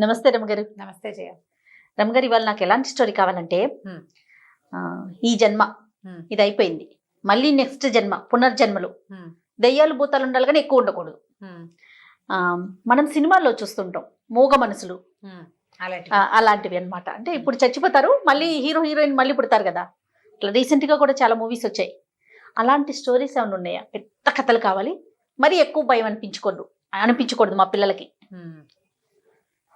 నమస్తే రమగారు. నమస్తే జయ. రమగారు, ఇవాళ నాకు ఎలాంటి స్టోరీ కావాలంటే, ఈ జన్మ ఇది అయిపోయింది, మళ్ళీ నెక్స్ట్ జన్మ పునర్జన్మలు దెయ్యాలు భూతాలు ఉండాలి కానీ ఎక్కువ ఉండకూడదు. మనం సినిమాల్లో చూస్తుంటాం మూగ మనసులు, అలాంటివి అన్నమాట. అంటే ఇప్పుడు చచ్చిపోతారు, మళ్ళీ హీరో హీరోయిన్ మళ్ళీ పుడతారు కదా. ఇట్లా రీసెంట్ గా కూడా చాలా మూవీస్ వచ్చాయి. అలాంటి స్టోరీస్ ఏమైనా ఉన్నాయా? పెద్ద కథలు కావాలి, మరి ఎక్కువ భయం అనిపించకూడదు మా పిల్లలకి.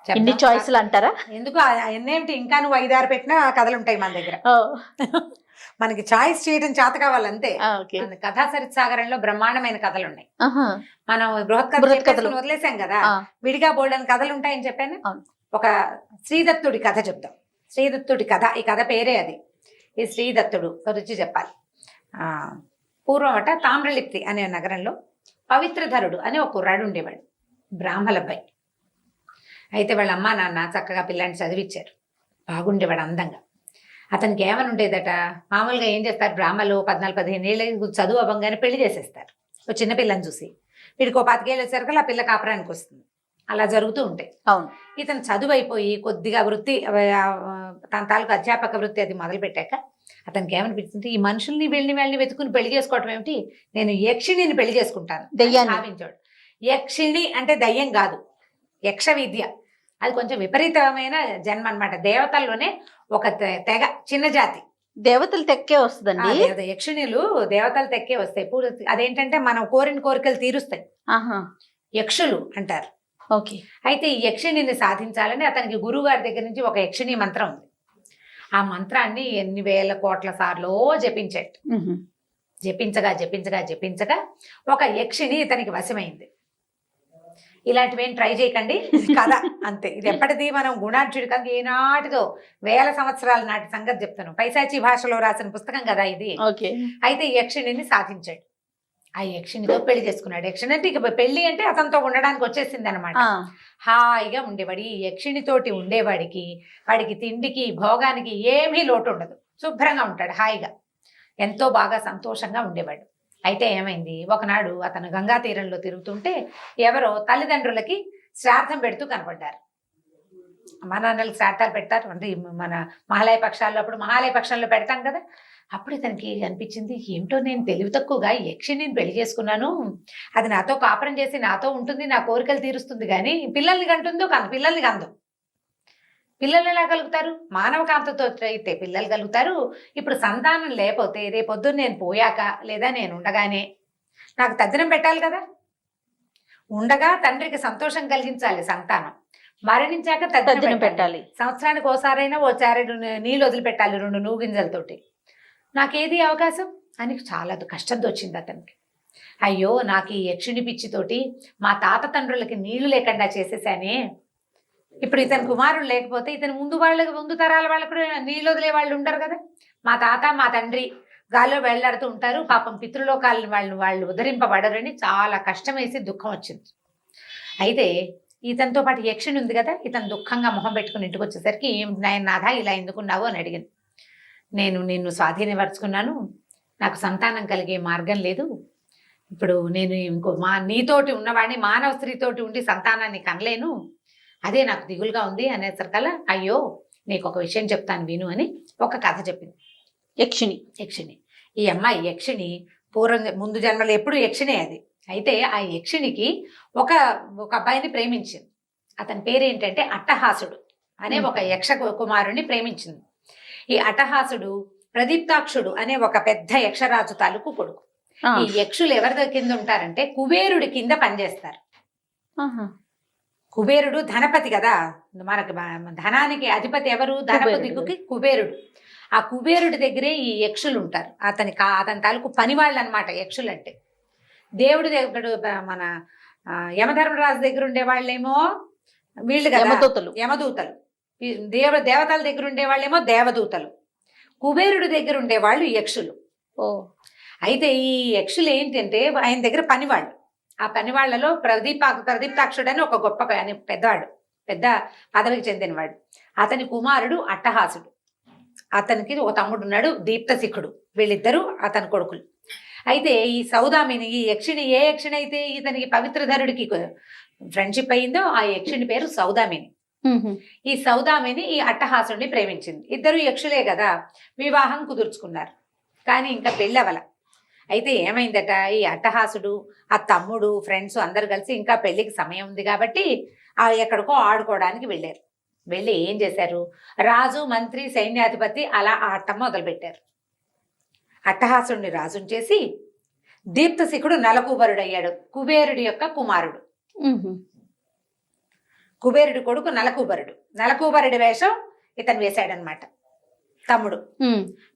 ఎన్ని చాయిస్లు అంటారా? ఎందుకు ఎన్నేమిటి, ఇంకా నువ్వు 5-6 పెట్టినా కథలు ఉంటాయి మన దగ్గర. మనకి చాయిస్ చేయడం చేత కావాలంతే. కథా సరిత్సాగరంలో బ్రహ్మాండమైన కథలు ఉన్నాయి. మనం బృహత్ కథలు వదిలేసాం కదా, విడిగా బోల్డని కథలు ఉంటాయని చెప్పాను. ఒక శ్రీదత్తుడి కథ చెప్తాం. శ్రీదత్తుడి కథ, ఈ కథ పేరే అది. ఈ శ్రీదత్తుడు గురించి చెప్పాలి. పూర్వమట తామ్రలిప్తి అనే నగరంలో పవిత్రధరుడు అనే ఒక కుర్రాడు ఉండేవాడు, బ్రాహ్మలబ్బాయి. అయితే వాళ్ళ అమ్మా నాన్న చక్కగా పిల్లాన్ని చదివించారు, బాగుండేవాడు అందంగా. అతనికి ఏమని ఉండేదట, మామూలుగా ఏం చేస్తారు బ్రాహ్మలు 14-15 ఏళ్ళకి చదువు అవ్వగానే పెళ్లి చేసేస్తారు. ఒక చిన్న పిల్లని చూసి వీడికి 25 ఏళ్ళు వచ్చేసరికి ఆ పిల్ల కాపురానికి వస్తుంది. అలా జరుగుతూ ఉంటాయి. అవును. ఇతను చదువు అయిపోయి కొద్దిగా వృత్తి, తన తాలూకు అధ్యాపక వృత్తి అది మొదలు పెట్టాక అతనికి ఏమనిపించింది, ఈ మనుషుల్ని వెళ్ళి వెతుకుని పెళ్లి చేసుకోవటం ఏమిటి, నేను యక్షిణిని పెళ్లి చేసుకుంటాను భావించాడు. యక్షిణి అంటే దయ్యం కాదు, యక్ష విద్య. అది కొంచెం విపరీతమైన జన్మ అన్నమాట. దేవతల్లోనే ఒక తెగ, చిన్న జాతి. దేవతలు తెక్కే వస్తుందండి. యక్షిణులు దేవతలు తెక్కే వస్తాయి. అదేంటంటే మనం కోరిన కోరికలు తీరుస్తాయి, యక్షులు అంటారు. ఓకే. అయితే ఈ యక్షిణిని సాధించాలని అతనికి గురువు గారి దగ్గర నుంచి ఒక యక్షిణి మంత్రం ఉంది. ఆ మంత్రాన్ని ఎన్ని వేల కోట్ల సార్లు జపించాడు. జపించగా ఒక యక్షిణి ఇతనికి వశమైంది. ఇలాంటివేం ట్రై చేయకండి, కదా అంతే. ఇది ఎప్పటిది, మనం గుణార్జుడి కదా, ఏనాటిదో వేల సంవత్సరాల నాటి సంగతి చెప్తాను. పైశాచి భాషలో రాసిన పుస్తకం కదా ఇది. అయితే యక్షిణిని సాధించాడు. ఆ యక్షిణితో పెళ్లి చేసుకున్నాడు. యక్షిణి అంటే ఇక పెళ్లి అంటే అతనితో ఉండడానికి వచ్చేసింది అనమాట. హాయిగా ఉండేవాడు. ఈ యక్షిణితోటి ఉండేవాడికి, వాడికి తిండికి భోగానికి ఏమీ లోటు ఉండదు, శుభ్రంగా ఉంటాడు, హాయిగా ఎంతో బాగా సంతోషంగా ఉండేవాడు. అయితే ఏమైంది, ఒకనాడు అతను గంగా తీరంలో తిరుగుతుంటే ఎవరో తల్లిదండ్రులకి శ్రాద్ధం పెడుతూ కనపడ్డారు. మా నాన్నలు శ్రాద్ధాలు పెడతారు అంటే మన మహాలయ పక్షాల్లో, అప్పుడు మహాలయ పక్షాల్లో పెడతాం కదా. అప్పుడు ఇతనికి అనిపించింది, ఏమిటో నేను తెలివి తక్కువగా యక్షిణిని పెళ్లి చేసుకున్నాను, అది నాతో కాపురం చేసి నాతో ఉంటుంది, నా కోరికలు తీరుస్తుంది, కానీ పిల్లల్ని కంటుందో కాదు, పిల్లల్ని కందు. పిల్లలు ఎలా కలుగుతారు? మానవ కాంతతో అయితే పిల్లలు కలుగుతారు. ఇప్పుడు సంతానం లేకపోతే రేపొద్దున నేను పోయాక లేదా నేను ఉండగానే నాకు తద్దినం పెట్టాలి కదా. ఉండగా తండ్రికి సంతోషం కలిగించాలి సంతానం, మరణించాక తద్దినం పెట్టాలి. సంవత్సరానికి ఓసారైనా ఓ చారెడు నీళ్ళు వదిలిపెట్టాలి 2 నువ్వు గింజలతోటి. నాకేది అవకాశం అని చాలా కష్టంతో వచ్చింది అతనికి. అయ్యో, నాకు ఈ యక్షిణి పిచ్చితోటి మా తాత తండ్రులకి నీళ్లు లేకుండా చేసేసానే. ఇప్పుడు ఇతని కుమారుడు లేకపోతే ఇతని ముందు తరాల వాళ్ళకు కూడా నీళ్ళు వదిలే వాళ్ళు ఉండరు కదా. మా తాత మా తండ్రి గాల్లో వెళ్లాడుతూ ఉంటారు, పాపం పితృలోకాలను వాళ్ళు ఉద్ధరింపబడరని చాలా కష్టం వేసి దుఃఖం వచ్చింది. అయితే ఇతనితో పాటు యక్షిణి ఉంది కదా, ఇతను దుఃఖంగా మొహం పెట్టుకుని ఇంటికి వచ్చేసరికి, నాథ ఇలా ఎందుకున్నావు అని అడిగింది. నేను నిన్ను స్వాధీనపరుచుకున్నాను, నాకు సంతానం కలిగే మార్గం లేదు, ఇప్పుడు నేను ఇంకో నీతోటి ఉన్నవాడిని మానవ స్త్రీతోటి ఉండి సంతానాన్ని కనలేను, అదే నాకు దిగులుగా ఉంది అనేసరికల్లా, అయ్యో నీకు ఒక విషయం చెప్తాను విను అని ఒక కథ చెప్పింది. యక్షిణి ఈ అమ్మాయి యక్షిణి ముందు జన్మలో ఎప్పుడు యక్షిణే అది. అయితే ఆ యక్షిణికి ఒక అబ్బాయిని ప్రేమించింది. అతని పేరేంటంటే అట్టహాసుడు అనే ఒక యక్ష కుమారుణ్ణి ప్రేమించింది. ఈ అట్టహాసుడు ప్రదీప్తాక్షుడు అనే ఒక పెద్ద యక్షరాజు తాలూకు కొడుకు. ఈ యక్షులు ఎవరి కింద ఉంటారంటే కుబేరుడి కింద పనిచేస్తారు. కుబేరుడు ధనపతి కదా, మనకి ధనానికి అధిపతి ఎవరు? ధనపతికి కుబేరుడు. ఆ కుబేరుడి దగ్గరే ఈ యక్షులు ఉంటారు. అతని తాలూకు పని వాళ్ళు అనమాట యక్షులు అంటే. దేవుడి దగ్గర మన యమధర్మరాజు దగ్గర ఉండే వాళ్ళేమో వీళ్ళు కదా యమదూతలు, దేవతల దగ్గర ఉండే వాళ్ళేమో దేవదూతలు, కుబేరుడి దగ్గర ఉండేవాళ్ళు యక్షులు. అయితే ఈ యక్షులు ఏంటంటే ఆయన దగ్గర పనివాళ్ళు. ఆ పనివాళ్లలో ప్రదీప్తాక్షుడు అని ఒక గొప్ప పెద్దవాడు, పెద్ద పదవికి చెందినవాడు. అతని కుమారుడు అట్టహాసుడు. అతనికి ఒక తమ్ముడు ఉన్నాడు దీప్తశిఖుడు. వీళ్ళిద్దరూ అతని కొడుకులు. అయితే ఈ సౌదామిని, ఈ యక్షిణి ఏ యక్షిణి అయితే ఇతనికి పవిత్రధరుడికి ఫ్రెండ్షిప్ అయిందో ఆ యక్షిణి పేరు సౌదామిని. ఈ సౌదామిని ఈ అట్టహాసుడిని ప్రేమించింది. ఇద్దరు యక్షులే కదా, వివాహం కుదుర్చుకున్నారు. కానీ ఇంకా పెళ్ళవల. అయితే ఏమైందట, ఈ అట్టహాసుడు ఆ తమ్ముడు ఫ్రెండ్స్ అందరు కలిసి ఇంకా పెళ్లికి సమయం ఉంది కాబట్టి ఎక్కడికో ఆడుకోవడానికి వెళ్ళారు. వెళ్ళి ఏం చేశారు, రాజు మంత్రి సైన్యాధిపతి అలా ఆడటం మొదలుపెట్టారు. అట్టహాసుడిని రాజుని చేసి దీప్తశిఖుడు నలకూబరుడయ్యాడు. కుబేరుడి యొక్క కుమారుడు. కుబేరుడి కొడుకు నలకూబరుడు. నలకూబరుడి వేషం ఇతను వేశాడనమాట. తమ్ముడు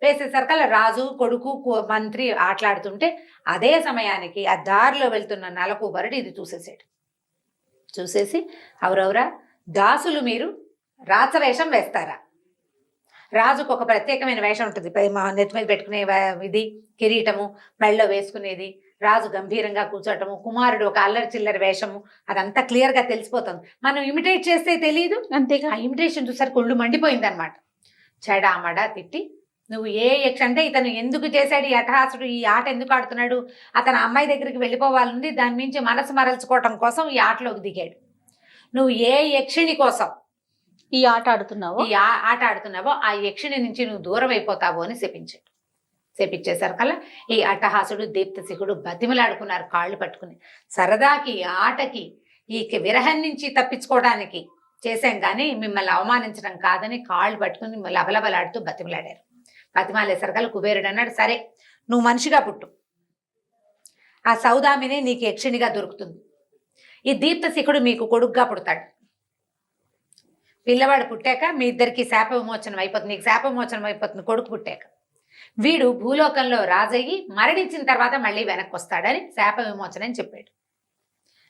వేసేసరికల్లా రాజు కొడుకు మంత్రి ఆటలాడుతుంటే అదే సమయానికి ఆ దారిలో వెళ్తున్న నలకూబరుడు ఇది చూసేసాడు. చూసేసి, అవరవరా దాసులు మీరు రాచవేషం వేస్తారా? రాజుకు ఒక ప్రత్యేకమైన వేషం ఉంటుంది, నెత్తి మీద పెట్టుకునే ఇది కిరీటము, మెళ్ళలో వేసుకునేది, రాజు గంభీరంగా కూర్చోటము, కుమారుడు ఒక అల్లరి చిల్లరి వేషము, అదంతా క్లియర్ గా తెలిసిపోతుంది. మనం ఇమిటేట్ చేస్తే తెలియదు. అంతేగా ఆ ఇమిటేషన్ చూసారు కొళ్ళు మండిపోయింది అనమాట. చెడామడా తిట్టి, నువ్వు ఏ యక్ష అంటే ఇతను ఎందుకు చేశాడు ఈ అట్టహాసుడు, ఈ ఆట ఎందుకు ఆడుతున్నాడు, అతను అమ్మాయి దగ్గరికి వెళ్ళిపోవాలంది, దాని మించి మనసు మరల్చుకోవటం కోసం ఈ ఆటలోకి దిగాడు. నువ్వు ఏ యక్షిణి కోసం ఈ ఆట ఆడుతున్నావో ఆ యక్షిణి నుంచి నువ్వు దూరం అయిపోతావు అని శపించాడు. శపించేసరికల్లా ఈ అట్టహాసుడు దీప్తశిఖుడు బతిమలాడుకున్నారు కాళ్ళు పట్టుకుని. సరదాకి ఆటకి ఈ విరహం నుంచి తప్పించుకోవడానికి చేశాం కానీ మిమ్మల్ని అవమానించడం కాదని కాళ్ళు పట్టుకుని లబలబలాడుతూ బతిమలాడారు. బతిమాలేసరికల్లా కుబేరుడు అన్నాడు, సరే నువ్వు మనిషిగా పుట్టు, ఆ సౌదామిని నీకు యక్షిణిగా దొరుకుతుంది, ఈ దీప్తశిఖుడు మీకు కొడుకుగా పుడతాడు. పిల్లవాడు పుట్టాక మీ ఇద్దరికి శాప విమోచనం అయిపోతుంది, నీకు శాప విమోచనం అయిపోతుంది కొడుకు పుట్టాక. వీడు భూలోకంలో రాజయ్యి మరణించిన తర్వాత మళ్ళీ వెనక్కి వస్తాడని శాప విమోచనం అని చెప్పాడు.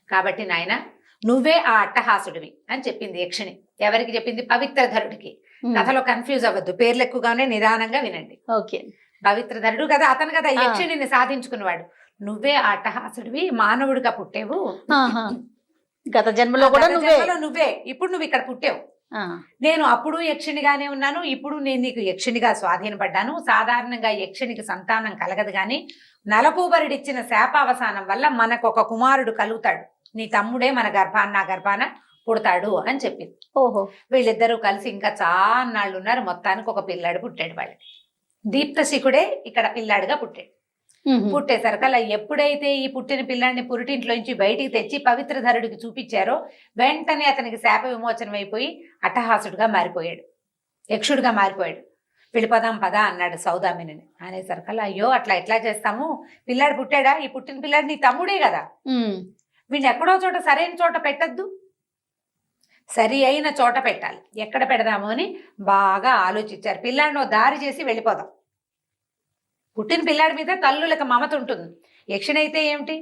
కాబట్టి నాయన నువ్వే ఆ అట్టహాసుడివి అని చెప్పింది యక్షిణి. ఎవరికి చెప్పింది? పవిత్రధరుడికి. కథలో కన్ఫ్యూజ్ అవ్వద్దు, పేర్లు ఎక్కువగానే నిదానంగా వినండి. ఓకే, పవిత్రధరుడు కదా అతను కదా యక్షిణిని సాధించుకున్నవాడు. నువ్వే ఆ అట్టహాసుడివి, మానవుడిగా పుట్టేవు. గత జన్మలో కూడా నువ్వే ఇప్పుడు నువ్వు ఇక్కడ పుట్టావు. నేను అప్పుడు యక్షిణిగానే ఉన్నాను, ఇప్పుడు నేను నీకు యక్షిణిగా స్వాధీనపడ్డాను. సాధారణంగా యక్షిణికి సంతానం కలగదు గాని నలకూబరుడిచ్చిన శాపావసానం వల్ల మనకు ఒక కుమారుడు కలుగుతాడు, నీ తమ్ముడే మన నా గర్భాన పుడతాడు అని చెప్పింది. ఓహో, వీళ్ళిద్దరూ కలిసి ఇంకా చాలా నాళ్ళు ఉన్నారు. మొత్తానికి ఒక పిల్లాడు పుట్టాడు వాళ్ళకి. దీప్తశిఖుడే ఇక్కడ పిల్లాడుగా పుట్టాడు. పుట్టేసరికల్లా ఎప్పుడైతే ఈ పుట్టిన పిల్లాడిని పురిటింట్లోంచి బయటికి తెచ్చి పవిత్రధరుడికి చూపించారో వెంటనే అతనికి శాప విమోచనం అయిపోయి అట్టహాసుడుగా మారిపోయాడు, యక్షుడుగా మారిపోయాడు. వెళ్ళిపోదాం పదా అన్నాడు సౌదామిని. అనేసరికల్లా అయ్యో అట్లా ఎట్లా చేస్తాము, పిల్లాడు పుట్టాడా, ఈ పుట్టిన పిల్లాడు నీ తమ్ముడే కదా, వీడిని ఎక్కడో చోట సరైన చోట పెట్టద్దు, సరి అయిన చోట పెట్టాలి. ఎక్కడ పెడదాము అని బాగా ఆలోచించారు. పిల్లాడిని దారి చేసి వెళ్ళిపోదాం. పుట్టిన పిల్లాడి మీద తల్లులకు మమత ఉంటుంది. యక్షిణైతే ఏమిటి,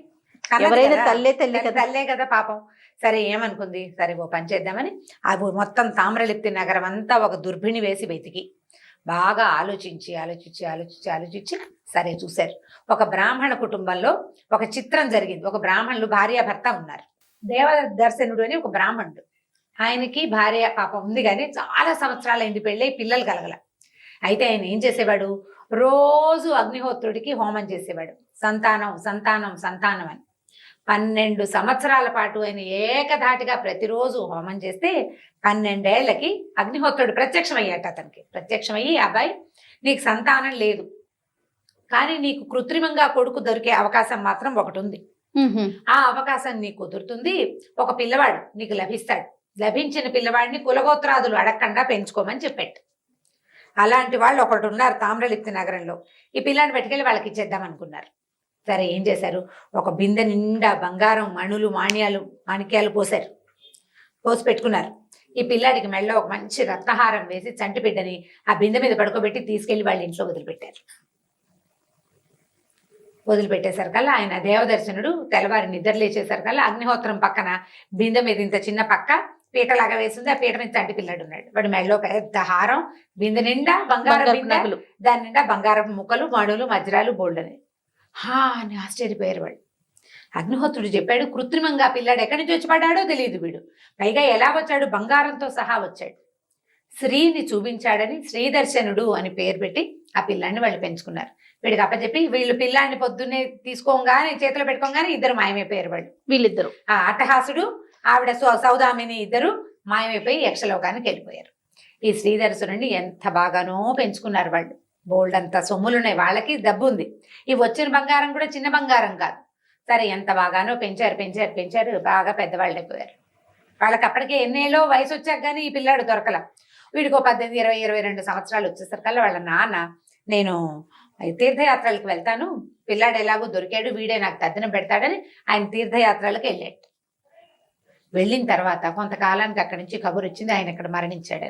తల్లే కదా పాపం. సరే ఏమనుకుంది, సరే ఓ పని చేద్దామని అవి మొత్తం తామ్రలిప్తి నగరం అంతా ఒక దుర్భిణి వేసి వెతికి బాగా ఆలోచించి ఆలోచించి ఆలోచించి ఆలోచించి సరే చూశారు. ఒక బ్రాహ్మణ కుటుంబంలో ఒక చిత్రం జరిగింది. ఒక బ్రాహ్మణులు భార్యాభర్త ఉన్నారు. దేవదర్శనుడు అని ఒక బ్రాహ్మణుడు, ఆయనకి భార్య పాపం ఉంది కానీ చాలా సంవత్సరాలైంది పెళ్ళై పిల్లలు కలగల. అయితే ఆయన ఏం చేసేవాడు, రోజు అగ్నిహోత్రుడికి హోమం చేసేవాడు. సంతానం సంతానం సంతానం అని 12 సంవత్సరాల పాటు ఆయన ఏకధాటిగా ప్రతిరోజు హోమం చేస్తే 12 ఏళ్లకి అగ్నిహోత్రుడు ప్రత్యక్షమయ్యాట. అతనికి ప్రత్యక్షమయ్యి, అబ్బాయి నీకు సంతానం లేదు కానీ నీకు కృత్రిమంగా కొడుకు దొరికే అవకాశం మాత్రం ఒకటి ఉంది, ఆ అవకాశం నీకు కుదురుతుంది, ఒక పిల్లవాడు నీకు లభిస్తాడు, లభించిన పిల్లవాడిని కులగోత్రాదులు అడగకుండా పెంచుకోమని చెప్పాడు. అలాంటి వాళ్ళు ఒకటి ఉన్నారు తామ్రలిప్తి నగరంలో. ఈ పిల్లాన్ని పెట్టుకెళ్ళి వాళ్ళకి ఇచ్చేద్దాం అనుకున్నారు. సరే ఏం చేశారు, ఒక బిందె నిండా బంగారం మణులు మాణిక్యాలు పోసారు, పోసి పెట్టుకున్నారు. ఈ పిల్లాడికి మెళ్ళలో ఒక మంచి రత్నహారం వేసి చంటి బిడ్డని ఆ బిందె మీద పడుకోబెట్టి తీసుకెళ్లి వాళ్ళ ఇంట్లో వదిలిపెట్టారు. వదిలిపెట్టేసరికల్లా ఆయన దేవదర్శనుడు తెల్లవారి నిద్ర లేచేసరికల్లా అగ్నిహోత్రం పక్కన బిందె మీద ఇంత చిన్న పక్క పీటలాగా వేసింది, ఆ పీట మీద చంటి పిల్లాడు ఉన్నాడు. వాడు మెళ్ళలో పెద్ద హారం, బిందె నిండా బంగారం బిందెలు, దాని నిండా బంగారపు ముక్కలు మణులు వజ్రాలు బోల్డని. అని ఆశ్చర్యపోయారు వాళ్ళు. అగ్నిహోత్రుడు చెప్పాడు, కృత్రిమంగా పిల్లాడు ఎక్కడి నుంచి వచ్చి పడ్డాడో తెలియదు, వీడు పైగా ఎలా వచ్చాడు, బంగారంతో సహా వచ్చాడు. శ్రీని చూపించాడని శ్రీదర్శనుడు అని పేరు పెట్టి ఆ పిల్లాన్ని వాళ్ళు పెంచుకున్నారు. వీడికి అప్పచెప్పి వీళ్ళు పిల్లాన్ని పొద్దున్నే తీసుకోగానే చేతిలో పెట్టుకోగానే ఇద్దరు మాయమైపోయారు వాళ్ళు. వీళ్ళిద్దరు, ఆ అట్టహాసుడు ఆవిడ సౌదామిని ఇద్దరు మాయమైపోయి యక్షలోకానికి వెళ్ళిపోయారు. ఈ శ్రీధరసురుడిని ఎంత బాగానో పెంచుకున్నారు వాళ్ళు. బోల్డ్ అంత సొమ్ములున్నాయి, వాళ్ళకి డబ్బు ఉంది. ఈ వచ్చిన బంగారం కూడా చిన్న బంగారం కాదు. సరే ఎంత బాగానో పెంచారు పెంచారు పెంచారు, బాగా పెద్దవాళ్ళు అయిపోయారు. వాళ్ళకి అప్పటికే ఎన్నేళ్ళో వయసు వచ్చాక కానీ ఈ పిల్లాడు దొరకల. వీడికి 18, 20, 22 సంవత్సరాలు వచ్చేసరికల్లా వాళ్ళ నాన్న, నేను తీర్థయాత్రలకు వెళ్తాను, పిల్లాడు ఎలాగో దొరికాడు, వీడే నాకు తద్దినం పెడతాడని ఆయన తీర్థయాత్రలకు వెళ్ళాడు. వెళ్ళిన తర్వాత కొంతకాలానికి అక్కడి నుంచి కబురు వచ్చింది ఆయన ఇక్కడ మరణించాడు.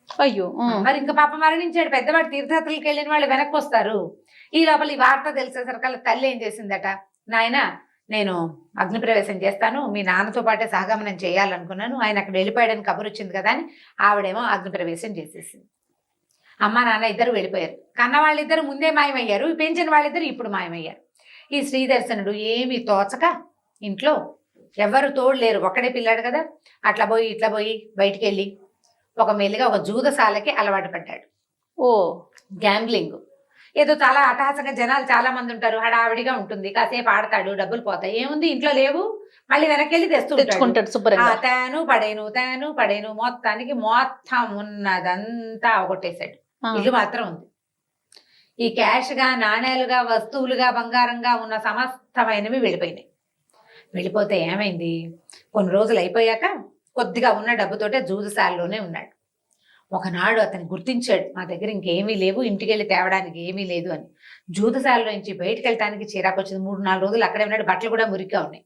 అయ్యో. మరి ఇంకా పాప మరణించాడు. పెద్దవాడు తీర్థయాత్రలకు వెళ్ళిన వాళ్ళు వెనక్కి వస్తారు. ఈ లోపల ఈ వార్త తెలిసేసరికల్లా తల్లి ఏం చేసిందట, నాయన నేను అగ్నిప్రవేశం చేస్తాను, మీ నాన్నతో పాటే సహగమనం చేయాలనుకున్నాను, ఆయన అక్కడ వెళ్ళిపోయాడని కబురు వచ్చింది కదా అని ఆవిడేమో అగ్నిప్రవేశం చేసేసింది. అమ్మ నాన్న ఇద్దరు వెళ్ళిపోయారు. కన్న వాళ్ళిద్దరు ముందే మాయమయ్యారు, పెంచిన వాళ్ళిద్దరు ఇప్పుడు మాయమయ్యారు. ఈ శ్రీదర్శనుడు ఏమీ తోచక ఇంట్లో ఎవరు తోడు లేరు, ఒక్కడే పిల్లాడు కదా, అట్లా పోయి ఇట్లా పోయి బయటికి వెళ్ళి ఒక మెల్లిగా ఒక జూదశాలకి అలవాటు పడ్డాడు. ఓ గ్యాంబ్లింగ్ ఏదో చాలా అటహాసంగా జనాలు చాలా మంది ఉంటారు, హడావిడిగా ఉంటుంది, కాసేపు ఆడతాడు, డబ్బులు పోతాయి, ఏముంది ఇంట్లో లేవు, మళ్ళీ వెనక్కి వెళ్ళి తెచ్చుకుంటాడు శుభ్రంగా. తేను పడేను మొత్తానికి మొత్తం ఉన్నదంతా అవగొట్టేశాడు. ఇల్లు మాత్రం ఉంది. ఈ క్యాష్ గా, నాణేలుగా, వస్తువులుగా, బంగారంగా ఉన్న సమస్తమైనవి వెళ్ళిపోయినాయి. వెళ్ళిపోతే ఏమైంది, కొన్ని రోజులు అయిపోయాక కొద్దిగా ఉన్న డబ్బుతోటే జూదశాలలోనే ఉన్నాడు. ఒకనాడు అతను గుర్తించాడు, మా దగ్గర ఇంకేమీ లేవు, ఇంటికి వెళ్ళి తేవడానికి ఏమీ లేదు అని. జూదశాలలో నుంచి బయటకు వెళ్ళటానికి చిరాకు వచ్చింది. 3-4 రోజులు అక్కడే ఉన్నాడు. బట్టలు కూడా మురిగ్గా ఉన్నాయి,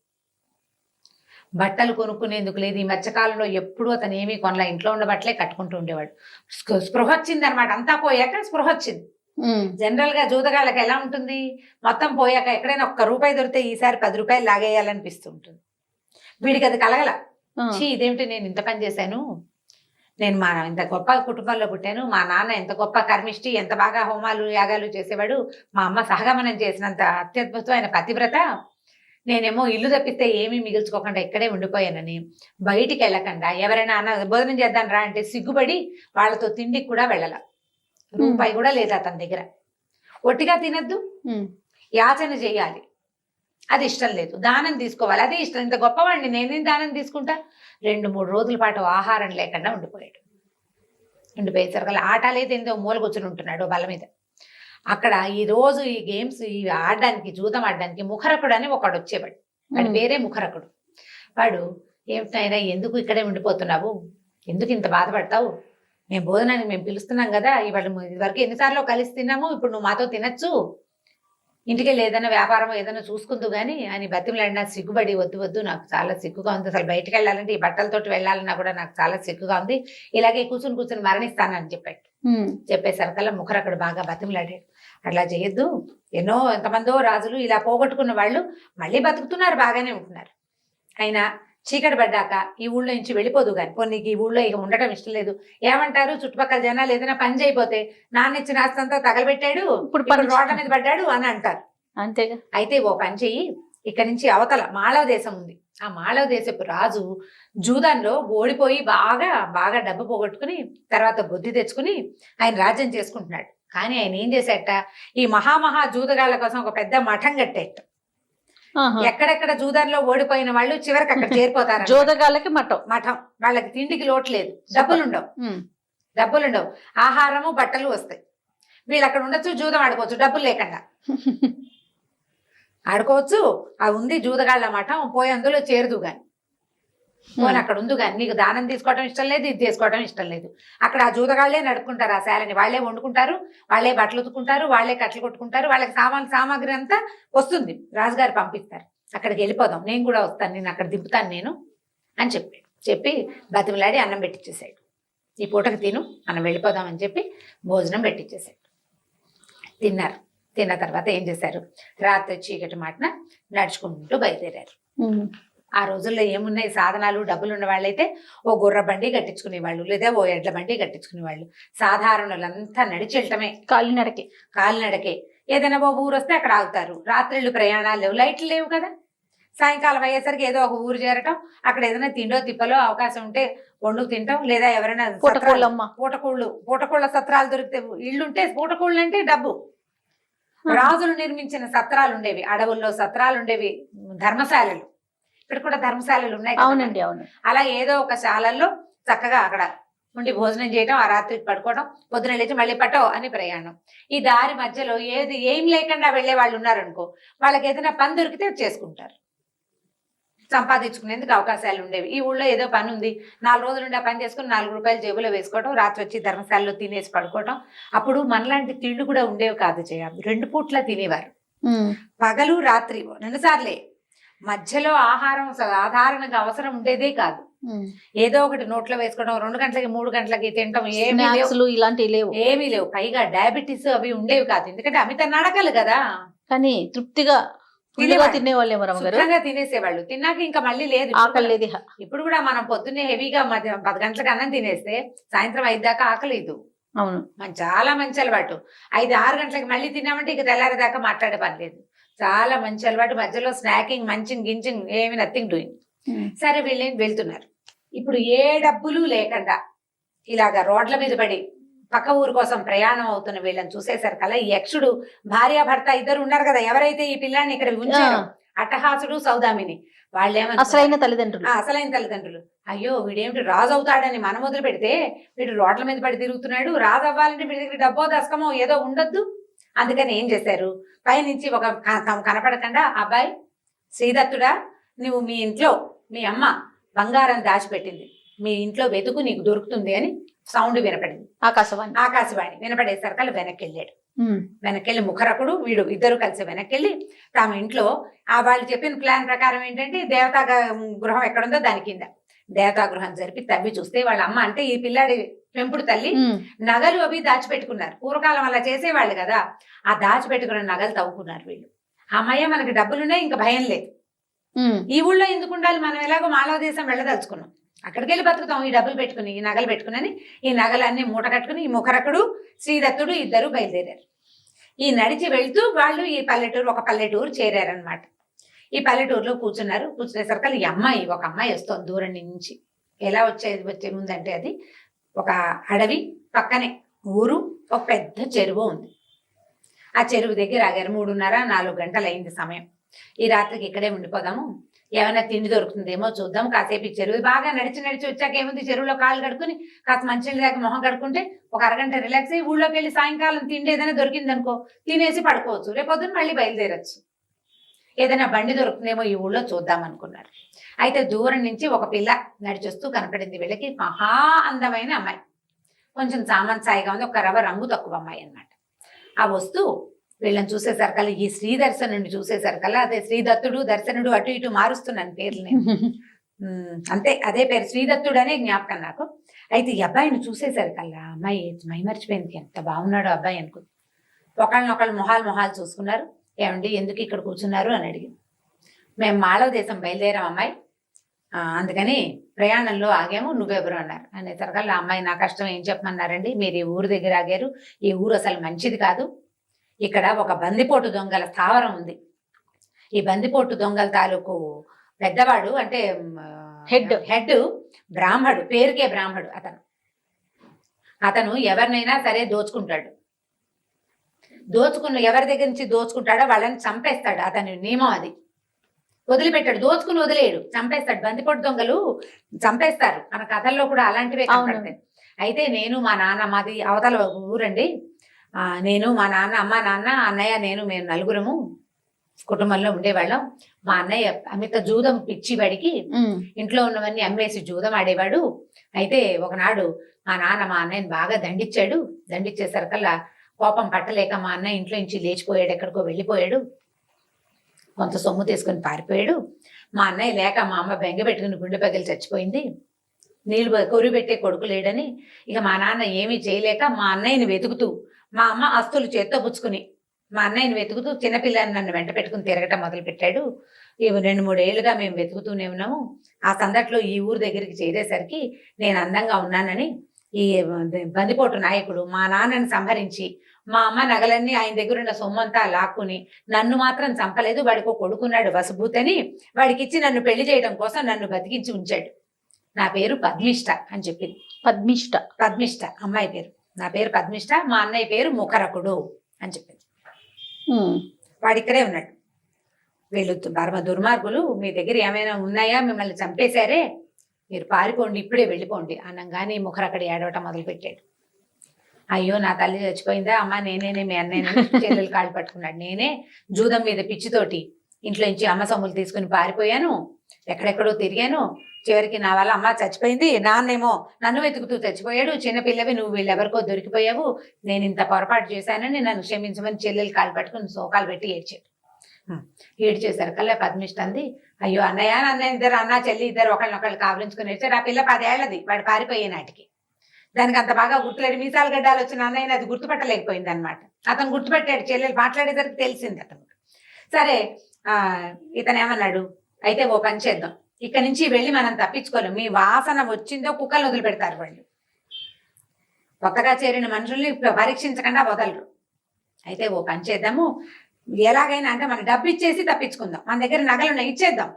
బట్టలు కొనుక్కునేందుకు లేదు. ఈ మధ్యకాలంలో ఎప్పుడూ అతను ఏమీ కొనలా, ఇంట్లో ఉన్న బట్టలే కట్టుకుంటూ ఉండేవాడు. స్పృహ వచ్చింది అనమాట. అంతా పోయాక స్పృహ వచ్చింది. జనరల్ గా జూదగాళ్ళకి ఎలా ఉంటుంది, మొత్తం పోయాక ఎక్కడైనా ₹1 దొరికితే ఈసారి ₹10 లాగేయాలనిపిస్తూ ఉంటుంది. వీడికి అది కలగల. ఇదేమిటి, నేను ఇంత పని చేశాను, నేను మా ఇంత గొప్ప కుటుంబంలో పుట్టాను, మా నాన్న ఎంత గొప్ప కర్మిష్టి, ఎంత బాగా హోమాలు యాగాలు చేసేవాడు, మా అమ్మ సహగమనం చేసినంత అత్యద్భుతమైన పతివ్రత, నేనేమో ఇల్లు తప్పిస్తే ఏమీ మిగుల్చుకోకుండా ఇక్కడే ఉండిపోయానని బయటికి వెళ్ళకుండా ఎవరైనా భోజనం చేద్దాం రా అంటే సిగ్గుపడి వాళ్ళతో తిండికి కూడా వెళ్ళాల. ₹1 కూడా లేదు అతని దగ్గర. ఒట్టిగా తినద్దు, యాచన చేయాలి, అది ఇష్టం లేదు. దానం తీసుకోవాలి, అది ఇష్టం. ఇంత గొప్పవాడిని నేనేం దానం తీసుకుంటా. 2-3 రోజుల పాటు ఆహారం లేకుండా ఉండిపోయాడు. ఉండిపోయేసరికి ఆట లేదు, ఏందో మూల కూర్చుని ఉంటున్నాడు బల్ల మీద. అక్కడ ఈ రోజు ఈ గేమ్స్ ఈ ఆడడానికి, జూదం ఆడడానికి ముఖరకుడు అని ఒకడు వచ్చేవాడు. వాడి పేరే ముఖరకుడు. వాడు, ఏమిటైనా ఎందుకు ఇక్కడే ఉండిపోతున్నావు, ఎందుకు ఇంత బాధపడతావు, మేము భోజనానికి మేము పిలుస్తున్నాం కదా, ఇదివరకు ఎన్నిసార్లు కలిసి తిన్నాము, ఇప్పుడు నువ్వు మాతో తినచ్చు, ఇంటికి వెళ్ళి ఏదైనా వ్యాపారం ఏదైనా చూసుకుంటూ కానీ అని బతిమలాడినా సిగ్గుపడి, వద్దు నాకు చాలా సిగ్గుగా ఉంది, అసలు బయటకు వెళ్ళాలంటే ఈ బట్టలతోటి వెళ్ళాలన్నా కూడా నాకు చాలా సిగ్గుగా ఉంది, ఇలాగే కూర్చుని మరణిస్తానని చెప్పాడు. చెప్పేసరికల్లా ముఖరకుడు బాగా బతిమలాడాడు, అట్లా చేయొద్దు, ఎంతమందో రాజులు ఇలా పోగొట్టుకున్న వాళ్ళు మళ్ళీ బతుకుతున్నారు, బాగానే ఉంటున్నారు, అయినా చీకటి పడ్డాక ఈ ఊళ్ళో నుంచి వెళ్ళిపోదు కానీ, నీకు ఈ ఊళ్ళో ఇక ఉండటం ఇష్టం లేదు, ఏమంటారు చుట్టుపక్కల జనాలు ఏదైనా పని చేయబోతే నాన్న ఇచ్చిన ఆస్తంతా తగలబెట్టాడు, ఇప్పుడు రోడ్ల మీద పడ్డాడు అని అంటారు. అంతేగా. అయితే ఓ పని చెయ్యి, ఇక్కడ నుంచి అవతల మాళవ దేశం ఉంది, ఆ మాళవ దేశపు రాజు జూదంలో ఓడిపోయి బాగా డబ్బు పోగొట్టుకుని తర్వాత బుద్ధి తెచ్చుకుని ఆయన రాజ్యం చేసుకుంటున్నాడు. కానీ ఆయన ఏం చేసేట, ఈ మహామహా జూదగాళ్ల కోసం ఒక పెద్ద మఠం కట్టేట. ఎక్కడెక్కడ జూదంలో ఓడిపోయిన వాళ్ళు చివరికి అక్కడ చేరిపోతారు. జూదగాళ్ళకి మఠం, వాళ్ళకి తిండికి లోటు లేదు, డబ్బులుండవు, ఆహారము బట్టలు వస్తాయి, వీళ్ళు అక్కడ ఉండొచ్చు, జూదం ఆడుకోవచ్చు, డబ్బులు లేకుండా ఆడుకోవచ్చు. అది ఉంది జూదగాళ్ళ మఠం, పోయి అందులో చేరదు గాని, పోనీ అక్కడ ఉంది కానీ నీకు దానం తీసుకోవడం ఇష్టం లేదు, ఇది తీసుకోవడం ఇష్టం లేదు. అక్కడ ఆ జూదగాళ్లే నడుపుకుంటారు ఆ శాలని, వాళ్లే వండుకుంటారు, వాళ్లే బట్టలు ఉతుకుంటారు, వాళ్లే కట్టలు కొట్టుకుంటారు, వాళ్ళకి సామాగ్రి అంతా వస్తుంది, రాజుగారు పంపిస్తారు. అక్కడికి వెళ్ళిపోదాం, నేను కూడా వస్తాను, నేను అక్కడ దింపుతాను నేను అని చెప్పి బతిమలాడి అన్నం పెట్టించేసాడు. ఈ పూటకి తిను, మనం వెళ్ళిపోదాం అని చెప్పి భోజనం పెట్టించేసాడు. తిన్నారు. తిన్న తర్వాత ఏం చేశారు, రాత్రి చీకటి మాటన నడుచుకుంటూ బయలుదేరారు. ఆ రోజుల్లో ఏమున్నాయి సాధనాలు, డబ్బులు ఉన్న వాళ్ళైతే ఓ గుర్ర బండి కట్టించుకునేవాళ్ళు, లేదా ఓ ఎడ్ల బండి కట్టించుకునేవాళ్ళు. సాధారణులంతా నడిచి వెళ్ళటమే, కాలినడకే. ఏదైనా ఓ ఊరు వస్తే అక్కడ ఆగుతారు. రాత్రిళ్ళు ప్రయాణాలు లేవు, లైట్లు లేవు కదా. సాయంకాలం అయ్యేసరికి ఏదో ఒక ఊరు చేరటం, అక్కడ ఏదైనా తిండో తిప్పలో అవకాశం ఉంటే వండుకు తింటాం, లేదా ఎవరైనా పూటకోళ్ళ సత్రాలు దొరికితే, ఇళ్ళుంటే పూటకోళ్ళు అంటే డబ్బు. రాజులు నిర్మించిన సత్రాలు ఉండేవి, అడవుల్లో సత్రాలు ఉండేవి, ధర్మశాలలు. ఇక్కడ కూడా ధర్మశాలలు ఉన్నాయి కదా. అవునండి, అవును. అలా ఏదో ఒక శాలల్లో చక్కగా అక్కడ ఉండి భోజనం చేయడం, ఆ రాత్రి పడుకోవడం, పొద్దున లేచి మళ్ళీ పట్టో అని ప్రయాణం. ఈ దారి మధ్యలో ఏం లేకుండా వెళ్లే వాళ్ళు ఉన్నారనుకో, వాళ్ళకి ఏదైనా పని దొరికితే చేసుకుంటారు, సంపాదించుకునేందుకు అవకాశాలు ఉండేవి. ఈ ఊళ్ళో ఏదో పని ఉంది, 4 రోజులు ఉండి ఆ పని చేసుకుని 4 రూపాయలు జేబులో వేసుకోవడం, రాత్రి వచ్చి ధర్మశాలలో తినేసి పడుకోవడం. అప్పుడు మనలాంటి తిండి కూడా ఉండేవి కాదు జయ, 2 పూట్ల తినేవారు, పగలు రాత్రి 2 సార్లే. మధ్యలో ఆహారం సాధారణంగా అవసరం ఉండేదే కాదు. ఏదో ఒకటి నోట్లో వేసుకోవడం, 2 గంటలకి 3 గంటలకి తినటం, ఇలాంటివి లేవు, ఏమీ లేవు. పైగా డయాబెటీస్ అవి ఉండేవి కాదు, ఎందుకంటే అమిత నడకలు కదా. కానీ తృప్తిగా తినేవాళ్ళేమో రమ్మగారు, తినేసేవాళ్ళు. తిన్నాక ఇంకా మళ్ళీ లేదు, ఆకలి లేదు. ఇప్పుడు కూడా మనం పొద్దున్నే హెవీగా 10 గంటలకు అన్నం తినేస్తే సాయంత్రం 5 దాకా ఆకలేదు. అవును, చాలా మంచి అలవాటు. 5-6 గంటలకి మళ్ళీ తిన్నామంటే ఇక తెల్లారేదాకా మాట్లాడే పని లేదు. చాలా మంచి అలవాటు. మధ్యలో స్నాకింగ్, మంచింగ్, గించింగ్ ఏమి నథింగ్ డూయింగ్. సరే వీళ్ళేం వెళ్తున్నారు. ఇప్పుడు ఏ డబ్బులు లేకుండా ఇలాగా రోడ్ల మీద పడి పక్క ఊరు కోసం ప్రయాణం అవుతున్న వీళ్ళని చూసేసరికల్లా ఈ యక్షుడు భార్యాభర్త ఇద్దరు ఉన్నారు కదా, ఎవరైతే ఈ పిల్లాన్ని ఇక్కడ ఉంచారో అట్టహాసుడు సౌదామిని, వాళ్ళేమో అసలైన తల్లిదండ్రులు, అయ్యో వీడేమిటి రాజు అవుతాడని మనం వదిలి పెడితే వీడు రోడ్ల మీద పడి తిరుగుతున్నాడు, రాజు అవ్వాలంటే వీడి దగ్గర డబ్బో దశకమో ఏదో ఉండొద్దు. అందుకని ఏం చేశారు, పైనుంచి ఒక కనపడకుండా, అబ్బాయి శ్రీదత్తుడా, నువ్వు మీ ఇంట్లో మీ అమ్మ బంగారం దాచిపెట్టింది, మీ ఇంట్లో వెతుకు నీకు దొరుకుతుంది అని సౌండ్ వినపడింది. ఆకాశవాణి వినపడేసరికి వెనక్కి వెళ్ళాడు. వెనక్కి ముఖరకుడు వీడు ఇద్దరు కలిసి వెనక్కి తమ ఇంట్లో వాళ్ళు చెప్పిన ప్లాన్ ప్రకారం ఏంటంటే దేవతా గృహం ఎక్కడుందో దాని కింద దేవతా గృహం జరిపి తవ్వి చూస్తే వాళ్ళ అమ్మ అంటే ఈ పిల్లాడి పెంపుడు తల్లి నగలు అవి దాచిపెట్టుకున్నారు. పూర్వకాలం అలా చేసేవాళ్ళు కదా, ఆ దాచిపెట్టుకున్న నగలు తవ్వుకున్నారు వీళ్ళు. అమ్మయ్య మనకి డబ్బులున్నాయి, ఇంకా భయం లేదు, ఈ ఊళ్ళో ఎందుకు ఉండాలి, మనం ఎలాగో మాలవ దేశం వెళ్ళదలుచుకున్నాం, అక్కడికి వెళ్ళి బతుకుతాం ఈ డబ్బులు పెట్టుకుని, ఈ నగలు పెట్టుకుని. ఈ నగలన్నీ మూట కట్టుకుని ఈ ముఖరకుడు శ్రీదత్తుడు ఇద్దరు బయలుదేరారు. ఈ నడిచి వెళ్తూ వాళ్ళు ఈ ఒక పల్లెటూరు చేరారనమాట. ఈ పల్లెటూరులో కూర్చున్నారు. కూర్చునేసరికి ఈ ఒక అమ్మాయి వస్తుంది దూరం నుంచి. ఎలా వచ్చే ముందంటే అది ఒక అడవి పక్కనే ఊరు, ఒక పెద్ద చెరువు ఉంది. ఆ చెరువు దగ్గర ఆగారు. 3:30-4 గంటలు అయింది సమయం. ఈ రాత్రికి ఇక్కడే ఉండిపోదాము, ఏమైనా తిండి దొరుకుతుందేమో చూద్దాం, కాసేపు ఈ చెరువు బాగా నడిచి వచ్చాక ఏముంది, చెరువులో కాళ్ళు కడుక్కుని కాస్త మంచినీళ్ళ దాకా మొహం కడుక్కుంటే ఒక అరగంట రిలాక్స్ అయ్యి ఊళ్ళోకి వెళ్ళి సాయంకాలం తిండి ఏదైనా దొరికింది అనుకో తినేసి పడుకోవచ్చు, రేపొద్దున మళ్ళీ బయలుదేరచ్చు, ఏదైనా బండి దొరుకుతుందేమో ఈ ఊళ్ళో చూద్దాం అనుకున్నారు. అయితే దూరం నుంచి ఒక పిల్ల నడిచొస్తూ కనపడింది వీళ్ళకి. మహా అందమైన అమ్మాయి, కొంచెం సామంతాయిగా ఉంది, ఒక రంగు తక్కువ అమ్మాయి అన్నమాట. ఆ వస్తూ వీళ్ళని చూసేసరికల్లా, ఈ శ్రీ దర్శనుడిని చూసేసరికల్లా, అదే శ్రీదత్తుడు దర్శనుడు అటు ఇటు మారుస్తున్నాను పేర్లు నేను, అంతే అదే పేరు శ్రీదత్తుడు అనే జ్ఞాపకం నాకు. అయితే ఈ అబ్బాయిని చూసేసరికల్లా అమ్మాయి మైమర్చిపోయింది, ఎంత బాగున్నాడు అబ్బాయి అనుకుంది. ఒకళ్ళనొకళ్ళు మొహాలు చూసుకున్నారు. ఏమండి ఎందుకు ఇక్కడ కూర్చున్నారు అని అడిగింది. మేము మాళవ దేశం బయలుదేరాం అమ్మాయి, అందుకని ప్రయాణంలో ఆగాము, నువ్వెవరు అన్నారు. అనేసరికల్లా అమ్మాయి నా కష్టం ఏం చెప్పమన్నారండి, మీరు ఈ ఊరు దగ్గర ఆగారు, ఈ ఊరు అసలు మంచిది కాదు, ఇక్కడ ఒక బందిపోటు దొంగల స్థావరం ఉంది, ఈ బందిపోటు దొంగల తాలూకు పెద్దవాడు అంటే హెడ్ బ్రాహ్మడు, పేరుకే బ్రాహ్మడు, అతను ఎవరినైనా సరే దోచుకుంటాడు, ఎవరి దగ్గర నుంచి దోచుకుంటాడో వాళ్ళని చంపేస్తాడు, అతని నియమం అది, వదిలిపెట్టాడు, దోచుకుని వదిలేడు, చంపేస్తాడు. బందిపోటు దొంగలు చంపేస్తారు, మన కథల్లో కూడా అలాంటివే కనపడతాయి. అయితే నేను మా నాన్న, మాది అవతల ఊరండి, నేను మా నాన్న, అమ్మ నాన్న అన్నయ్య నేను, మేము నలుగురము కుటుంబంలో ఉండేవాళ్ళం. మా అన్నయ్య అమిత జూదం పిచ్చివాడికి ఇంట్లో ఉన్నవన్నీ అమ్మేసి జూదం ఆడేవాడు. అయితే ఒకనాడు మా నాన్న మా అన్నయ్యని బాగా దండించేసరికల్లా కోపం పట్టలేక మా అన్నయ్య ఇంట్లో నుంచి లేచిపోయాడు, ఎక్కడికో వెళ్ళిపోయాడు, కొంత సొమ్ము తీసుకుని పారిపోయాడు. మా అన్నయ్య లేక మా అమ్మ బెంగ పెట్టుకుని గుండె పగిలి చచ్చిపోయింది, నీళ్లు కొరి పెట్టే కొడుకు లేడని. ఇక మా నాన్న ఏమీ చేయలేక మా అన్నయ్యని వెతుకుతూ, మా అమ్మ ఆస్తులు చేత్తో పుచ్చుకుని మా అన్నయ్యని వెతుకుతూ చిన్నపిల్లని నన్ను వెంట పెట్టుకుని తిరగటం మొదలు పెట్టాడు. ఇవి 2-3 ఏళ్ళుగా మేము వెతుకుతూనే ఉన్నాము. ఆ సందట్లో ఈ ఊరు దగ్గరికి చేరేసరికి నేను అందంగా ఉన్నానని ఈ బందిపోటు నాయకుడు మా నాన్నని సంహరించి మా అమ్మ నగలన్నీ ఆయన దగ్గర ఉన్న సొమ్మంతా లాక్కుని నన్ను మాత్రం చంపలేదు, వాడికి కొడుకున్నాడు వసుభూతని, వాడికి ఇచ్చి నన్ను పెళ్లి చేయడం కోసం నన్ను బతికించి ఉంచాడు. నా పేరు పద్మిష్ట అని చెప్పింది. పద్మిష్ట అమ్మాయి పేరు, నా పేరు పద్మిష్ట, మా అన్నయ్య పేరు ముఖరకుడు అని చెప్పింది. వాడిక్కడే ఉన్నాడు. వీళ్ళు పరమ దుర్మార్గులు, మీ దగ్గర ఏమైనా ఉన్నాయా, మిమ్మల్ని చంపేశారే, మీరు పారిపోండి, ఇప్పుడే వెళ్ళిపోండి అనగానే ముఖర్ అక్కడ ఏడవటం మొదలుపెట్టాడు. అయ్యో నా తల్లి చచ్చిపోయిందా అమ్మ, నేనే మీ అన్నయ్య చెల్లెలు కాళ్ళు పట్టుకున్నాడు, నేనే జూదం మీద పిచ్చితోటి ఇంట్లో నుంచి అమ్మ సొమ్ములు తీసుకుని పారిపోయాను, ఎక్కడెక్కడో తిరిగాను, చివరికి నా వల్ల అమ్మ చచ్చిపోయింది, నాన్నేమో నన్ను వెతుకుతూ చచ్చిపోయాడు, చిన్నపిల్లవి నువ్వు వీళ్ళెవరికో దొరికిపోయావు, నేను ఇంత పొరపాటు చేశానని నన్ను క్షమించమని చెల్లెలు కాళ్ళు పట్టుకుని సోకాలు పెట్టి ఏడ్చాడు. ఏడ్చేశారు కల్లా పద్మిష్ట అంది, అయ్యో అన్నయ్య అన్నయ్య ఇద్దరు, అన్న చెల్లి ఇద్దరు ఒకళ్ళనొకళ్ళు కావలించుకుని ఏడ్చారు. ఆ పిల్ల 10 ఏళ్ళది, వాడు పారిపోయే నాటికి. దానికి అంత బాగా గుర్తులేడు, మీసాలు గడ్డాలు వచ్చిన అన్నయ్యని అది గుర్తుపట్టలేకపోయింది అనమాట. అతను గుర్తుపెట్టాడు, చెల్లెలు మాట్లాడేసరికి తెలిసింది అతను. సరే ఇతను ఏమన్నాడు, అయితే ఓ పని చేద్దాం, ఇక్కడి నుంచి వెళ్ళి మనం తప్పించుకోలేం, మీ వాసన వచ్చిందో కుక్కలు వదిలిపెడతారు వాళ్ళు, కొత్తగా చేరిన మనుషుల్ని పరీక్షించకుండా వదలరు. అయితే ఓ పని చేద్దాము, ఎలాగైనా అంటే మన డబ్బు ఇచ్చేసి తప్పించుకుందాం, మన దగ్గర నగలు ఇచ్చేద్దాం,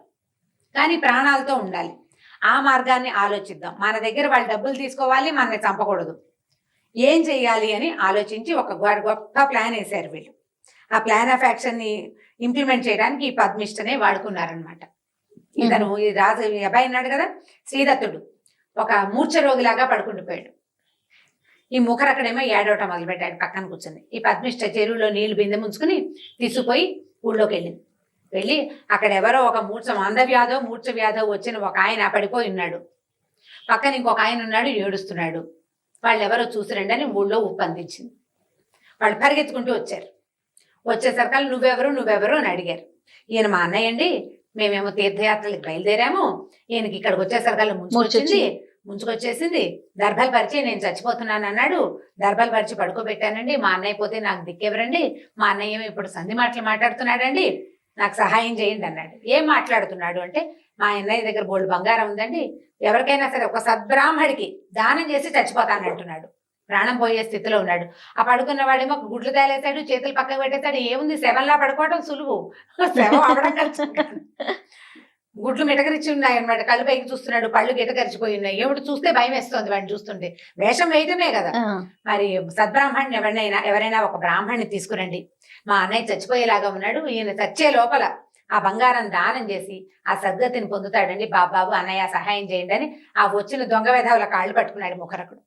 కానీ ప్రాణాలతో ఉండాలి, ఆ మార్గాన్ని ఆలోచిద్దాం. మన దగ్గర వాళ్ళు డబ్బులు తీసుకోవాలి, మనల్ని చంపకూడదు, ఏం చెయ్యాలి అని ఆలోచించి ఒక గొప్ప ప్లాన్ వేశారు వీళ్ళు. ఆ ప్లాన్ ఆఫ్ యాక్షన్ ని ఇంప్లిమెంట్ చేయడానికి ఈ పద్మిష్టనే వాడుకున్నారనమాట. ఇతను ఈ రాజు ఈ అబ్బాయి ఉన్నాడు కదా శ్రీదత్తుడు, ఒక మూర్ఛ రోగిలాగా పడుకుండిపోయాడు. ఈ ముఖర్ అక్కడేమో ఏడవటం మొదలుపెట్టాడు పక్కన కూర్చొని. ఈ పద్మిష్ట చెరువులో నీళ్లు బిందె ముంచుకుని తీసుకుపోయి ఊళ్ళోకి వెళ్ళింది. వెళ్ళి అక్కడ ఎవరో ఒక మూర్ఛ వ్యాధో వచ్చిన ఒక ఆయన పడిపోయి ఉన్నాడు, పక్కన ఇంకొక ఆయన ఉన్నాడు ఏడుస్తున్నాడు. వాళ్ళు ఎవరో చూసిరండి అని ఊళ్ళో ఉప్పందించింది. వాళ్ళు పరిగెత్తుకుంటూ వచ్చారు. వచ్చేసరికల్లా నువ్వెవరు అని అడిగారు. ఈయన మా అన్నయ్య అండి, మేమేమో తీర్థయాత్రలకు బయలుదేరాము, ఈయనకి ఇక్కడికి వచ్చేసరికల్లా ముంచుకొచ్చేసింది, దర్భలు పరిచి నేను చచ్చిపోతున్నాను అన్నాడు, దర్భలు పరిచి పడుకోబెట్టానండి, మా అన్నయ్య పోతే నాకు దిక్కెవరండి, మా అన్నయ్య ఏమో ఇప్పుడు సంధి మాటలు మాట్లాడుతున్నాడండి, నాకు సహాయం చేయండి అన్నాడు. ఏం మాట్లాడుతున్నాడు అంటే, మా అన్నయ్య దగ్గర బోల్డ్ బంగారం ఉందండి, ఎవరికైనా సరే ఒక సద్బ్రాహ్మడికి దానం చేసి చచ్చిపోతానంటున్నాడు, ప్రాణం పోయే స్థితిలో ఉన్నాడు. ఆ పడుకున్న వాడేమో గుడ్లు తేలేస్తాడు, చేతులు పక్కకు పెట్టేస్తాడు, ఏముంది శవంలా పడుకోవడం సులువు, శవం అవడం కష్టం. గుడ్లు మిటకరిచి ఉన్నాయి అనమాట, కళ్ళు పైకి చూస్తున్నాడు, పళ్ళు గిటకరిచిపోయి ఉన్నాయి. ఏమిటి చూస్తే భయం వేస్తుంది వాడిని చూస్తుంటే, వేషం వేయటమే కదా. మరి సద్బ్రాహ్మణ్ని ఎవరైనా ఒక బ్రాహ్మణ్ణి తీసుకురండి, మా అన్నయ్య చచ్చిపోయేలాగా ఉన్నాడు, ఈయన చచ్చే లోపల ఆ బంగారం దానం చేసి ఆ సద్గతిని పొందుతాడండి, బాబాబు అన్నయ్య సహాయం చేయండి అని ఆ వచ్చిన దొంగ వేధవుల కాళ్ళు పట్టుకున్నాడు ముఖరకుడు.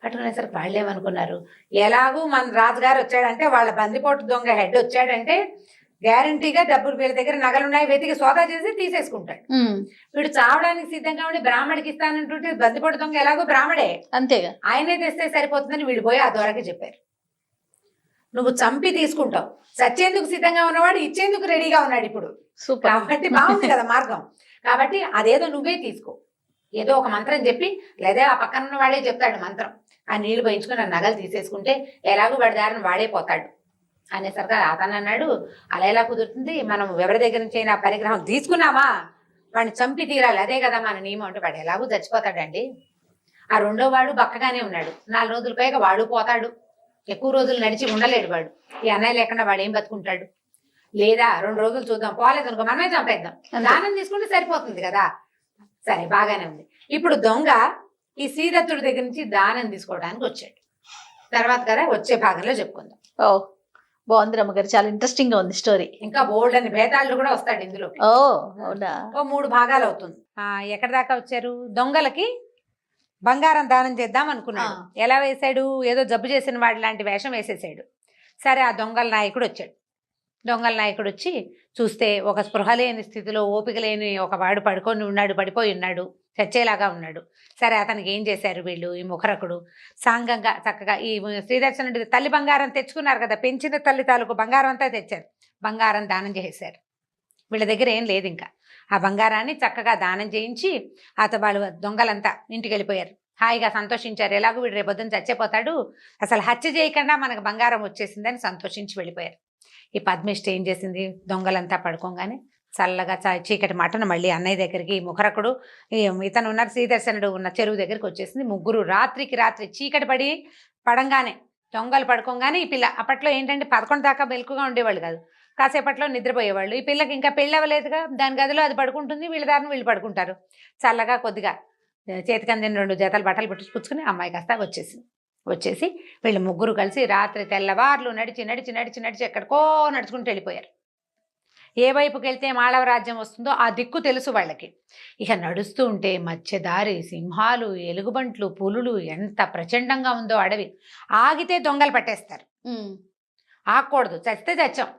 పట్టుకునేసరికి వాళ్ళు ఏమనుకున్నారు, ఎలాగూ మన రాజుగారు వచ్చాడంటే, వాళ్ళ బందిపోటు దొంగ హెడ్ వచ్చాడంటే గ్యారంటీగా డబ్బులు వీళ్ళ దగ్గర నగలున్నాయి వెతికి సోదా చేసి తీసేసుకుంటాడు. వీడు చావడానికి సిద్ధంగా ఉండి బ్రాహ్మడికి ఇస్తానంటుంటే బందిపోటు దొంగ ఎలాగో బ్రాహ్మడే, అంతేగా, ఆయనే తెస్తే సరిపోతుందని వీడు పోయి ఆ దొరకి చెప్పారు. నువ్వు చంపి తీసుకుంటావు, చచ్చేందుకు సిద్ధంగా ఉన్నవాడు ఇచ్చేందుకు రెడీగా ఉన్నాడు ఇప్పుడు, కాబట్టి బాగుంది కదా మార్గం, కాబట్టి అదేదో నువ్వే తీసుకో, ఏదో ఒక మంత్రం చెప్పి, లేదా ఆ పక్కన ఉన్న వాడే చెప్తాడు మంత్రం, ఆ నీళ్లు పోయించుకుని ఆ నగలు తీసేసుకుంటే ఎలాగో వాడి దారిని వాడే పోతాడు అనేసరికి అతను అన్నాడు, అలా ఎలా కుదురుతుంది, మనం ఎవరి దగ్గర నుంచి అయినా పరిగ్రహం తీసుకున్నామా వాడిని చంపి తీరాలి, అదే కదా మన నియమం అంటే, వాడు ఎలాగూ చచ్చిపోతాడండి, ఆ రెండో వాడు బక్కగానే ఉన్నాడు, 4 రోజుల పైగా వాడు పోతాడు, ఎక్కువ రోజులు నడిచి ఉండలేడు వాడు, ఈ అన్నయ్య లేకుండా వాడు ఏం బతుకుంటాడు, లేదా 2 రోజులు చూద్దాం, పోలేదు అనుకో మనమే చంపేద్దాం, దానం తీసుకుంటే సరిపోతుంది కదా. సరే బాగానే ఉంది. ఇప్పుడు దొంగ ఈ శ్రీదత్తుడి దగ్గర నుంచి దానం తీసుకోవడానికి వచ్చాడు. తర్వాత కదా వచ్చే భాగంలో చెప్పుకుందాం. ఓ బాగుంది రమ్మగారు, చాలా ఇంట్రెస్టింగ్ గా ఉంది స్టోరీ. ఇంకా బోల్డ్ అని భేదాలు కూడా వస్తాడు ఇందులో. ఓ 3 భాగాలు అవుతుంది. ఎక్కడి దాకా వచ్చారు, దొంగలకి బంగారం దానం చేద్దాం అనుకున్నాడు. ఎలా వేశాడు, ఏదో జబ్బు చేసిన వాడి లాంటి వేషం వేసేసాడు. సరే ఆ దొంగల నాయకుడు వచ్చాడు. దొంగల నాయకుడు వచ్చి చూస్తే ఒక స్పృహ లేని స్థితిలో, ఓపిక లేని ఒక వాడు పడిపోయి ఉన్నాడు, చచ్చేలాగా ఉన్నాడు. సరే అతనికి ఏం చేశారు వీళ్ళు, ఈ ముఖరకుడు సాంగంగా చక్కగా ఈ శ్రీదర్శనుడి తల్లి బంగారం తెచ్చుకున్నారు కదా, పెంచిన తల్లి తాలూకు బంగారం అంతా తెచ్చారు, బంగారం దానం చేశారు. వీళ్ళ దగ్గర ఏం లేదు, ఇంకా ఆ బంగారాన్ని చక్కగా దానం చేయించి వాళ్ళు దొంగలంతా ఇంటికి వెళ్ళిపోయారు. హాయిగా సంతోషించారు, ఎలాగో వీడు రేపొద్దున చచ్చిపోతాడు, అసలు హత్య చేయకుండా మనకు బంగారం వచ్చేసిందని సంతోషించి వెళ్ళిపోయారు. ఈ పద్మిష్ట ఏం చేసింది, దొంగలంతా పడుకోగానే చల్లగా చీకటి మటను మళ్ళీ అన్నయ్య దగ్గరికి, ముఖరకుడు ఇతను ఉన్నారు శ్రీదర్శనుడు ఉన్న చెరువు దగ్గరికి వచ్చేసింది. ముగ్గురు రాత్రికి రాత్రి చీకటి పడంగానే దొంగలు పడుకోగానే ఈ పిల్ల, అప్పట్లో ఏంటంటే 11 దాకా మెలకుగా ఉండేవాళ్ళు కాదు, కాసేపట్లో నిద్రపోయేవాళ్ళు. ఈ పిల్లకి ఇంకా పెళ్ళి అవ్వలేదుగా, దాని గదిలో అది పడుకుంటుంది, వీళ్ళ దారిని వీళ్ళు పడుకుంటారు. చల్లగా కొద్దిగా చేతికి అందిన 2 జతలు బట్టలు పుచ్చుకుని అమ్మాయి కాస్త వచ్చేసి వీళ్ళు ముగ్గురు కలిసి రాత్రి తెల్లవార్లు నడిచి ఎక్కడికో నడుచుకుంటూ వెళ్ళిపోయారు. ఏ వైపుకి వెళ్తే మాళవ రాజ్యం వస్తుందో ఆ దిక్కు తెలుసు వాళ్ళకి. ఇక నడుస్తూ ఉంటే మధ్యదారి సింహాలు, ఎలుగుబంట్లు, పులులు, ఎంత ప్రచండంగా ఉందో అడవి. ఆగితే దొంగలు పట్టేస్తారు, ఆగకూడదు, చస్తే చచ్చాం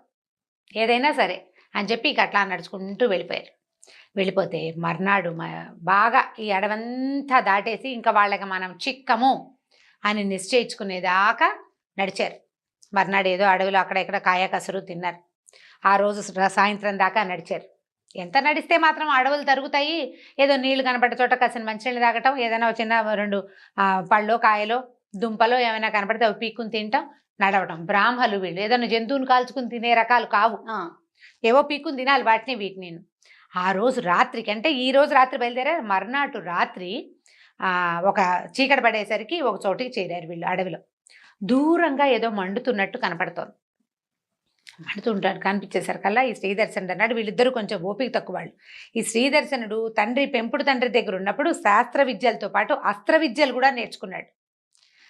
ఏదైనా సరే అని చెప్పి ఇక అట్లా నడుచుకుంటూ వెళ్ళిపోయారు. వెళ్ళిపోతే మర్నాడు బాగా ఈ అడవంతా దాటేసి ఇంకా వాళ్ళకి మనం చిక్కము అని నిశ్చయించుకునేదాకా నడిచారు. మర్నాడు ఏదో అడవిలో అక్కడ ఇక్కడ కాయ కసరు తిన్నారు. ఆ రోజు సాయంత్రం దాకా నడిచారు. ఎంత నడిస్తే మాత్రం అడవులు తరుగుతాయి, ఏదో నీళ్లు కనపడే చోట కాసిన మంచినీళ్ళు తాగటం, ఏదైనా చిన్న 2 పళ్ళో కాయలో దుంపలో ఏమైనా కనపడితే అవి పీక్కుని తింటాం, నడవటం. బ్రాహ్మలు వీళ్ళు ఏదైనా జంతువుని కాల్చుకుని తినే రకాలు కావు, ఏవో పీక్కుని తినాలి వాటిని వీటిని. ఆ రోజు రాత్రికి, అంటే ఈ రోజు రాత్రి బయలుదేరారు, మర్నాడు రాత్రి ఒక చీకటి పడేసరికి ఒక చోటికి చేరారు వీళ్ళు. అడవిలో దూరంగా ఏదో మండుతున్నట్టు కనపడుతోంది. మండుతుంటాడు కనిపించేసరికల్లా ఈ శ్రీదర్శనుడు అన్నాడు, వీళ్ళిద్దరూ కొంచెం ఓపిక తక్కువ వాళ్ళు. ఈ శ్రీదర్శనుడు పెంపుడు తండ్రి దగ్గర ఉన్నప్పుడు శాస్త్ర విద్యలతో పాటు అస్త్ర విద్యలు కూడా నేర్చుకున్నాడు.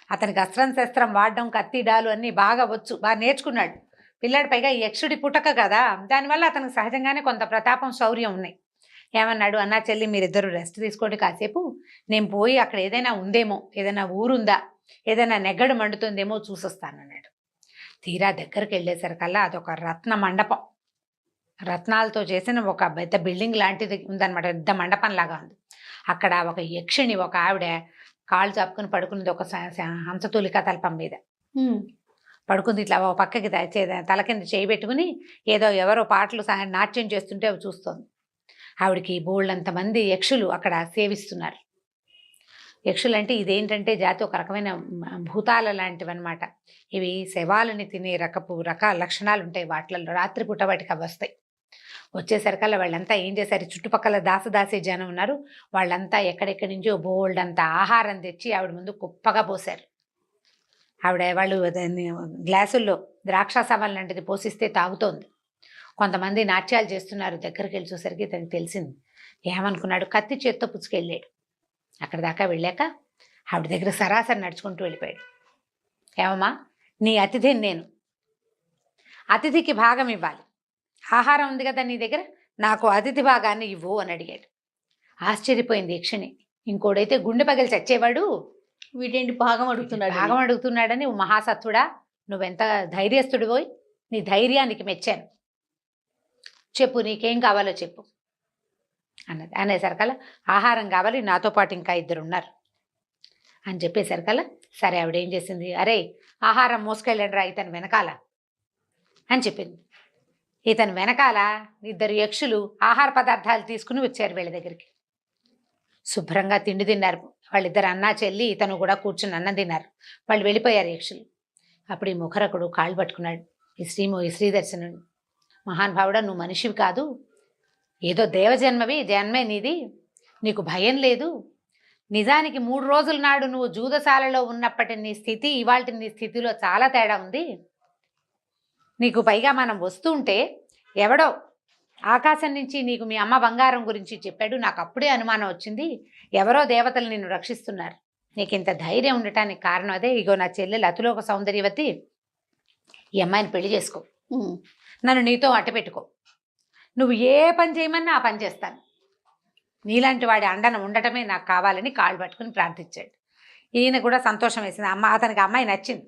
అతనికి అస్త్రం శస్త్రం వాడడం, కత్తి డాలు అన్నీ బాగా వచ్చు, బాగా నేర్చుకున్నాడు పిల్లాడు. పైగా ఈ యక్షుడి పుటక కదా, దానివల్ల అతనికి సహజంగానే కొంత ప్రతాపం, శౌర్యం ఉన్నాయి. ఏమన్నాడు, అన్నా చెల్లి మీరిద్దరూ రెస్ట్ తీసుకోండి కాసేపు, నేను పోయి అక్కడ ఏదైనా ఉందేమో, ఏదైనా ఊరుందా, ఏదైనా నెగ్గడు మండుతుందేమో చూసొస్తానన్నాడు. తీరా దగ్గరికి వెళ్ళేసరికల్లా అదొక రత్న మండపం, రత్నాలతో చేసిన ఒక పెద్ద బిల్డింగ్ లాంటిది ఉందన్నమాట, పెద్ద మండపం లాగా ఉంది. అక్కడ ఒక యక్షిణి, ఒక ఆవిడ కాళ్ళు చాపుకుని పడుకున్నది, ఒక హంసతూలిక తల్పం మీద పడుకుంది. ఇట్లా ఒక పక్కకి తల కింద చేయి పెట్టుకుని ఏదో ఎవరో పాటలు నాట్యం చేస్తుంటే అవి చూస్తోంది. ఆవిడికి బోళ్ళంతమంది యక్షులు అక్కడ సేవిస్తున్నారు. యక్షులు అంటే ఇదేంటంటే జాతి ఒక రకమైన భూతాల లాంటివి అనమాట. ఇవి శవాలని తినే రకాల లక్షణాలు ఉంటాయి వాటిల్లో. రాత్రిపూట వాటికి అవి వస్తాయి. వచ్చేసరికల్లా వాళ్ళంతా ఏం చేశారు, చుట్టుపక్కల దాసదాసి జనం ఉన్నారు, వాళ్ళంతా ఎక్కడెక్కడి నుంచో బోల్డంతా ఆహారం తెచ్చి ఆవిడ ముందు కుప్పగా పోశారు. వాళ్ళు గ్లాసుల్లో ద్రాక్షాసమం లాంటిది పోసిస్తే తాగుతోంది. కొంతమంది నాట్యాలు చేస్తున్నారు. దగ్గరికి వెళ్ళి చూసరికి తనకి తెలిసింది. ఏమనుకున్నాడు, కత్తి చేత్తో పుచ్చుకెళ్ళాడు. అక్కడ దాకా వెళ్ళాక ఆవిడ దగ్గర సరాసరి నడుచుకుంటూ వెళ్ళిపోయాడు. ఏమమ్మా, నీ అతిథిని నేను, అతిథికి భాగం ఇవ్వాలి, ఆహారం ఉంది కదా నీ దగ్గర, నాకు అతిథి భాగాన్ని ఇవ్వు అని అడిగాడు. ఆశ్చర్యపోయింది యక్షిణి. ఇంకోడైతే గుండె పగిలి చచ్చేవాడు, వీటేంటి భాగం అడుగుతున్నాడని, మహాసత్తుడా, నువ్వెంత ధైర్యస్తుడు పోయి, నీ ధైర్యానికి మెచ్చాను, చెప్పు నీకేం కావాలో చెప్పు అన్నది. అనేసరికల్లా ఆహారం కావాలి, నాతో పాటు ఇంకా 2 ఉన్నారు అని చెప్పేసరికల్లా సరే ఆవిడ ఏం చేసింది, అరే ఆహారం మోసుకెళ్ళండి రా ఇతను వెనకాల అని చెప్పింది. ఇతను వెనకాల 2 యక్షులు ఆహార పదార్థాలు తీసుకుని వచ్చారు వీళ్ళ దగ్గరికి. శుభ్రంగా తిండి తిన్నారు వాళ్ళిద్దరు, అన్నా చెల్లి. ఇతను కూడా కూర్చుని అన్నం తిన్నారు. వాళ్ళు వెళ్ళిపోయారు యక్షులు. అప్పుడు ఈ ముఖరకుడు కాళ్ళు పట్టుకున్నాడు ఈ శ్రీదర్శనుడు. మహానుభావుడా, నువ్వు మనిషివి కాదు, ఏదో దేవజన్మవి, జన్మే నీది, నీకు భయం లేదు. నిజానికి 3 రోజుల నాడు నువ్వు జూదశాలలో ఉన్నప్పటి నీ స్థితి ఇవాళ నీ స్థితిలో చాలా తేడా ఉంది. నీకు పైగా మనం వస్తుంటే ఎవడో ఆకాశం నుంచి నీకు మీ అమ్మ బంగారం గురించి చెప్పాడు, నాకు అప్పుడే అనుమానం వచ్చింది, ఎవరో దేవతలు నిన్ను రక్షిస్తున్నారు. నీకు ఇంత ధైర్యం ఉండటానికి కారణం అదే. ఇగో నా చెల్లెలు అతులోక సౌందర్యవతి, ఈ అమ్మాయిని పెళ్లి చేసుకో, నన్ను నీతో అట్టపెట్టుకో, నువ్వు ఏ పని చేయమన్నా ఆ పని చేస్తాను, నీలాంటి వాడి అండన ఉండటమే నాకు కావాలని కాళ్ళు పట్టుకుని ప్రార్థించాడు. ఈయన కూడా సంతోషం వేసింది. అతనికి అమ్మాయి నచ్చింది.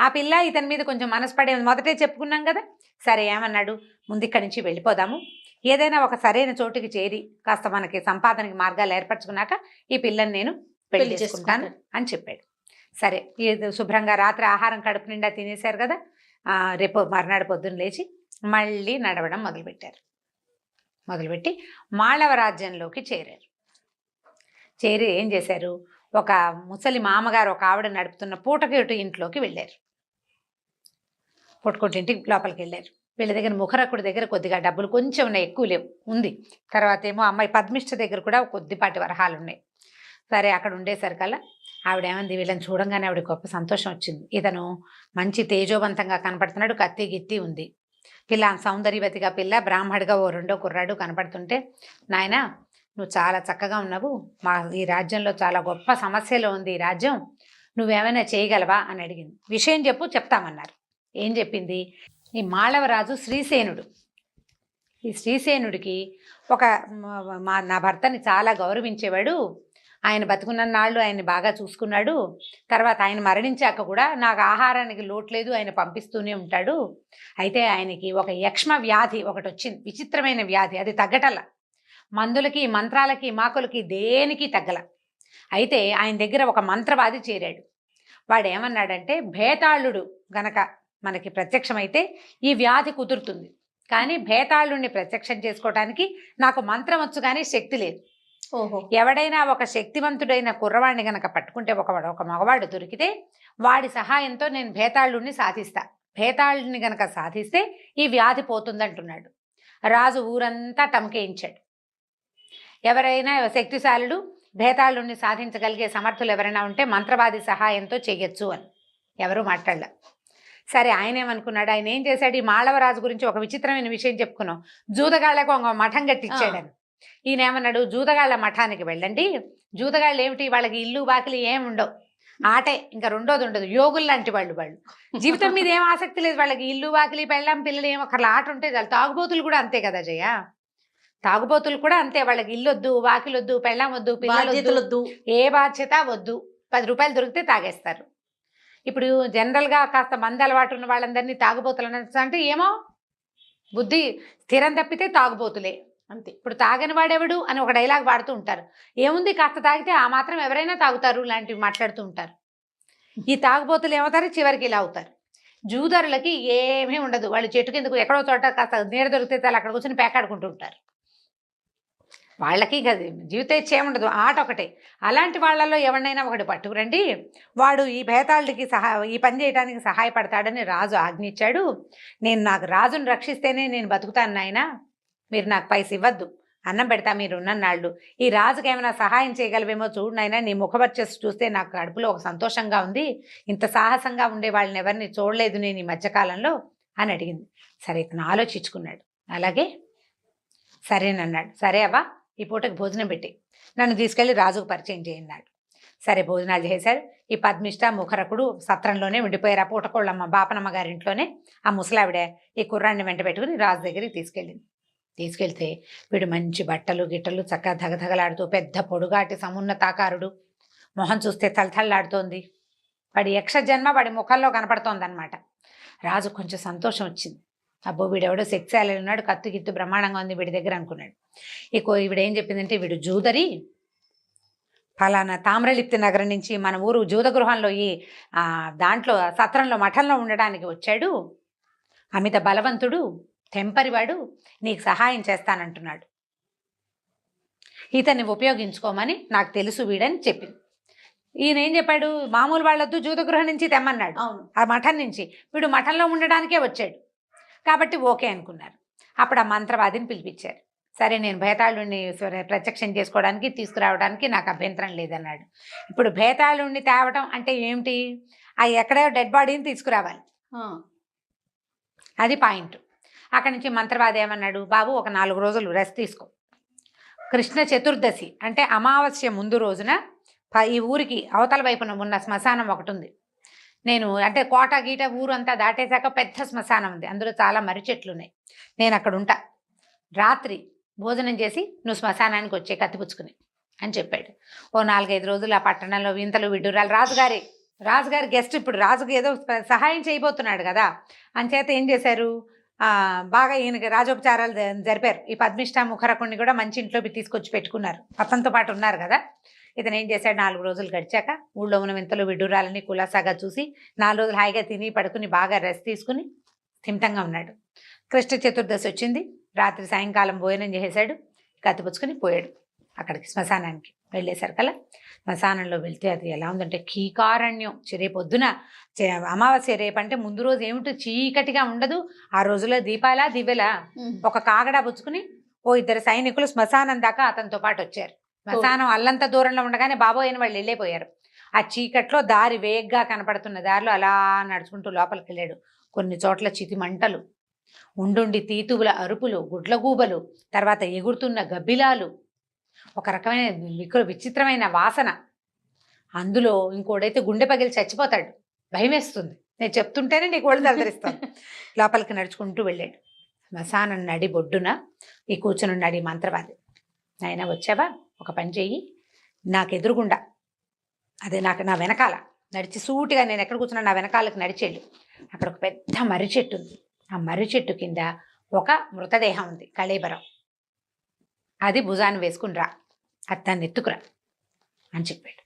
ఆ పిల్ల ఇతని మీద కొంచెం మనసు పడే మొదటే చెప్పుకున్నాం కదా. సరే ఏమన్నాడు, ముందు ఇక్కడి నుంచి వెళ్ళిపోదాము, ఏదైనా ఒక సరైన చోటుకి చేరి కాస్త మనకి సంపాదనకి మార్గాలు ఏర్పరచుకున్నాక ఈ పిల్లని నేను పెళ్లి చేసుకుంటాను అని చెప్పాడు. సరే శుభ్రంగా రాత్రి ఆహారం కడుపు నిండా తినేశారు కదా. రేపు మర్నాడు పొద్దున్న లేచి మళ్ళీ నడవడం మొదలుపెట్టి మాళవ రాజ్యంలోకి చేరారు. చేరి ఏం చేశారు, ఒక ముసలి మామగారు ఒక ఆవిడ నడుపుతున్న పూటకేటు ఇంట్లోకి వెళ్ళారు. పూటకోటింటికి లోపలికి వెళ్ళారు. వీళ్ళ దగ్గర ముఖరకుడి దగ్గర కొద్దిగా డబ్బులు కొంచెం ఉన్నాయి, ఎక్కువ లేవు, ఉంది. తర్వాత ఏమో అమ్మాయి పద్మిష్ట దగ్గర కూడా కొద్దిపాటి వరహాలు ఉన్నాయి. సరే అక్కడ ఉండేసరికల్లా ఆవిడ ఏమంది, వీళ్ళని చూడంగానే ఆవిడ గొప్ప సంతోషం వచ్చింది. ఇతను మంచి తేజోవంతంగా కనపడుతున్నాడు, కత్తి గిత్తి ఉంది, పిల్ల సౌందర్యవతిగా పిల్ల, బ్రాహ్మడిగా ఓ 2వ కుర్రాడు కనపడుతుంటే, నాయన నువ్వు చాలా చక్కగా ఉన్నావు, మా ఈ రాజ్యంలో చాలా గొప్ప సమస్యలో ఉంది ఈ రాజ్యం, నువ్వేమైనా చేయగలవా అని అడిగింది. విషయం చెప్పు, చెప్తామన్నారు. ఏం చెప్పింది, ఈ మాళవరాజు శ్రీసేనుడు ఈ శ్రీసేనుడికి ఒక నా భర్తని చాలా గౌరవించేవాడు, ఆయన బతుకున్నన్నాళ్ళు ఆయన్ని బాగా చూసుకున్నాడు, తర్వాత ఆయన మరణించాక కూడా నాకు ఆహారానికి లోటు లేదు, ఆయన పంపిస్తూనే ఉంటాడు. అయితే ఆయనకి ఒక యక్ష్మ వ్యాధి ఒకటి వచ్చింది, విచిత్రమైన వ్యాధి, అది తగ్గటల, మందులకి మంత్రాలకి మాకులకి దేనికి తగ్గల. అయితే ఆయన దగ్గర ఒక మంత్రవాది చేరాడు. వాడు ఏమన్నాడంటే, భేతాళుడు గనక మనకి ప్రత్యక్షమైతే ఈ వ్యాధి కుదురుతుంది, కానీ భేతాళుడిని ప్రత్యక్షం చేసుకోవటానికి నాకు మంత్రం వచ్చు కానీ శక్తి లేదు. ఓహో. ఎవడైనా ఒక శక్తివంతుడైన కుర్రవాడిని గనక పట్టుకుంటే, ఒక మగవాడు దొరికితే వాడి సహాయంతో నేను భేతాళుడిని సాధిస్తా, భేతాళుడిని గనక సాధిస్తే ఈ వ్యాధి పోతుందంటున్నాడు. రాజు ఊరంతా టమకేయించాడు. ఎవరైనా శక్తిశాలుడు భేతాళుడిని సాధించగలిగే సమర్థులు ఎవరైనా ఉంటే మంత్రవాది సహాయంతో చేయొచ్చు అని. ఎవరు మాట్లాడలే. సరే, ఆయన ఏమనుకున్నాడు, ఆయన ఏం చేశాడు, ఈ మాళవరాజు గురించి ఒక విచిత్రమైన విషయం చెప్పుకున్నాం, జూదగాళ్లకు ఒక మఠం కట్టించాడని. ఈయన ఏమన్నాడు, జూదగాళ్ల మఠానికి వెళ్ళండి, జూదగాళ్ళు ఏమిటి, వాళ్ళకి ఇల్లు బాకిలి ఏమి ఉండవు, ఆటే, ఇంకా రెండోది ఉండదు, యోగులు లాంటి వాళ్ళు, జీవితం మీద ఏం ఆసక్తి లేదు వాళ్ళకి, ఇల్లు బాకిలి పెళ్ళాం పిల్లలు ఏమో ఒకళ్ళ ఆట ఉంటే చాలు. తాగుబోతులు కూడా అంతే కదా జయ, తాగుబోతులు కూడా అంతే, వాళ్ళకి ఇల్లు వద్దు, వాకిలొద్దు, పెళ్ళాం వద్దు, పిల్లలు, ఏ బాధ్యత వద్దు, 10 రూపాయలు దొరికితే తాగేస్తారు. ఇప్పుడు జనరల్గా కాస్త మంది అలవాటు ఉన్న వాళ్ళందరినీ తాగుబోతులు అంటే ఏమో బుద్ధి స్థిరం తప్పితే తాగుబోతులే అంతే. ఇప్పుడు తాగని వాడెవడు అని ఒక డైలాగ్ వాడుతూ ఉంటారు. ఏముంది, కాస్త తాగితే ఆ మాత్రం ఎవరైనా తాగుతారు లాంటివి మాట్లాడుతూ ఉంటారు. ఈ తాగుబోతులు ఏమవుతారు, చివరికి ఇలా అవుతారు. జూదరులకి ఏమీ ఉండదు, వాళ్ళు చెట్టు కిందకు ఎక్కడో చోట కాస్త నీడ దొరికితే చాలు అక్కడ కూర్చొని పేకాడుకుంటూ ఉంటారు. వాళ్ళకి కదా జీవితేచ్ఛ ఏముండదు, ఆట ఒకటే. అలాంటి వాళ్ళల్లో ఎవరినైనా ఒకటి పట్టుకురండి, వాడు ఈ భేతాళుడికి ఈ పని చేయడానికి సహాయపడతాడని రాజు ఆజ్ఞించాడు. నాకు రాజును రక్షిస్తేనే నేను బతుకుతాను నాయనా, మీరు నాకు పైస ఇవ్వద్దు, అన్నం పెడతా మీరు ఉన్నన్నాళ్ళు, ఈ రాజుకి ఏమైనా సహాయం చేయగలవేమో చూడు నాయనా, నీ ముఖవర్చస్సు చూస్తే నాకు కడుపులో ఒక సంతోషంగా ఉంది, ఇంత సాహసంగా ఉండే వాళ్ళని ఎవరిని చూడలేదు నేను ఈ మధ్యకాలంలో అని అడిగింది. సరే, ఇతను ఆలోచించుకున్నాడు. అలాగే సరేనన్నాడు. సరే అవ్వ, ఈ పూటకి భోజనం పెట్టి నన్ను తీసుకెళ్లి రాజుకు పరిచయం చేయన్నాడు. సరే, భోజనాలు చేశారు. ఈ పద్మిష్ట ముఖరకుడు సత్రంలోనే ఉండిపోయారు, ఆ పూటకోళ్ళమ్మ బాపనమ్మ గారింట్లోనే. ఆ ముసలావిడ ఈ కుర్రాన్ని వెంట పెట్టుకుని రాజు దగ్గరికి తీసుకెళ్ళింది. తీసుకెళ్తే వీడు మంచి బట్టలు గిట్టలు చక్కగా ధగధగలాడుతూ, పెద్ద పొడుగాటి సమున్నతాకారుడు, మొహం చూస్తే తలతల్లాడుతోంది, వాడి యక్షజన్మ వాడి ముఖంలో కనపడుతోందనమాట. రాజు కొంచెం సంతోషం వచ్చింది. అబ్బో, వీడెవడో సెక్సాలి ఉన్నాడు, కత్తి గిత్తు బ్రహ్మాండంగా ఉంది వీడి దగ్గర అనుకున్నాడు. ఈవిడేం చెప్పిందంటే, వీడు జూదరి, ఫలానా తామ్రలిప్తి నగరం నుంచి మన ఊరు జూదగృహంలో ఈ దాంట్లో సత్రంలో మఠంలో ఉండడానికి వచ్చాడు, అమిత బలవంతుడు, తెంపరివాడు, నీకు సహాయం చేస్తానంటున్నాడు, ఇతన్ని ఉపయోగించుకోమని నాకు తెలుసు వీడని చెప్పింది. ఈయన ఏం చెప్పాడు, మామూలు వాళ్ళొద్దు, జూదగృహం నుంచి తెమ్మన్నాడు, ఆ మఠం నుంచి. వీడు మఠంలో ఉండడానికే వచ్చాడు కాబట్టి ఓకే అనుకున్నారు. అప్పుడు ఆ మంత్రవాదిని పిలిపించారు. సరే, నేను భేతాళుడిని ప్రత్యక్షం చేసుకోవడానికి తీసుకురావడానికి నాకు అభ్యంతరం లేదన్నాడు. ఇప్పుడు భేతాళుడిని తేవటం అంటే ఏమిటి, ఎక్కడో డెడ్ బాడీని తీసుకురావాలి, అది పాయింట్. అక్కడి నుంచి మంత్రవాది ఏమన్నాడు, బాబు ఒక 4 రోజులు రెస్ట్ తీసుకో, కృష్ణ చతుర్దశి అంటే అమావాస్య ముందు రోజున ఈ ఊరికి అవతల వైపున ఉన్న శ్మశానం ఒకటి ఉంది, నేను అంటే కోట గీట ఊరు అంతా దాటేశాక పెద్ద శ్మశానం ఉంది, అందులో చాలా మర్రి చెట్లు ఉన్నాయి, నేను అక్కడ ఉంటా, రాత్రి భోజనం చేసి నువ్వు శ్మశానానికి వచ్చే కత్తిపుచ్చుకుని అని చెప్పాడు. ఓ 4-5 రోజులు ఆ పట్టణంలో వింతలు విడ్డూరాలు. రాజుగారి గెస్ట్ ఇప్పుడు రాజుకి ఏదో సహాయం చేయబోతున్నాడు కదా, అంచేత ఏం చేశారు, బాగా ఈయనకి రాజోపచారాలు జరిపారు. ఈ పద్మిష్ట ముఖరకుణ్ణి కూడా మంచి ఇంట్లోకి తీసుకొచ్చి పెట్టుకున్నారు, అతనితో పాటు ఉన్నారు కదా. ఇతను ఏం చేశాడు, 4 రోజులు గడిచాక ఊళ్ళో ఉన్న వింతలు విడ్డూరాలని కులాసాగా చూసి 4 రోజులు హాయిగా తిని పడుకుని బాగా రెస్ట్ తీసుకుని స్థిమితంగా ఉన్నాడు. కృష్ణ చతుర్దశి వచ్చింది, రాత్రి సాయంకాలం భోజనం చేసేశాడు, కత్తిపుచ్చుకొని పోయాడు అక్కడికి శ్మశానానికి. వెళ్ళేసరి కల్లా శ్మశానంలో వెళ్తే అది ఎలా ఉందంటే కీకారణ్యం. రేపొద్దున అమావాస్య, రేపంటే ముందు రోజు ఏమిటో చీకటిగా ఉండదు, ఆ రోజులో దీపాలా దివ్వెలా. ఒక కాగడా పుచ్చుకుని 2 సైనికులు శ్మశానం దాకా అతనితో పాటు వచ్చారు. శ్మశానం అల్లంత దూరంలో ఉండగానే బాబోయ్ అని వాళ్ళు వెళ్ళిపోయారు. ఆ చీకట్లో దారి వేగ్గా కనపడుతున్న దారిలో అలా నడుచుకుంటూ లోపలికి వెళ్ళాడు. కొన్ని చోట్ల చితి మంటలు, ఉండుండి తీతువుల అరుపులు, గుడ్లగూబలు, తర్వాత ఎగురుతున్న గబ్బిలాలు, ఒక రకమైన విచిత్రమైన వాసన. అందులో ఇంకోడైతే గుండె పగిలి చచ్చిపోతాడు, భయం వేస్తుంది, నేను చెప్తుంటేనే నీకు ఒళ్ళు తలదరిస్తాను. లోపలికి నడుచుకుంటూ వెళ్ళాడు. శ్మశానం నడి బొడ్డున ఈ కూర్చునున్నాడు ఈ మంత్రవాది. నాయన వచ్చావా, ఒక పని చెయ్యి, నాకు ఎదురుగుండా అదే నా వెనకాల నడిచి సూటిగా నేను ఎక్కడ కూర్చున్నా నా వెనకాలకు నడిచేళ్ళు. అక్కడ ఒక పెద్ద మర్రి చెట్టు ఉంది. ఆ మర్రి చెట్టు కింద ఒక మృతదేహం ఉంది, కళేబరం. అది భుజాన్ని వేసుకుని రా, అది దాన్ని ఎత్తుకురా అని చెప్పాడు.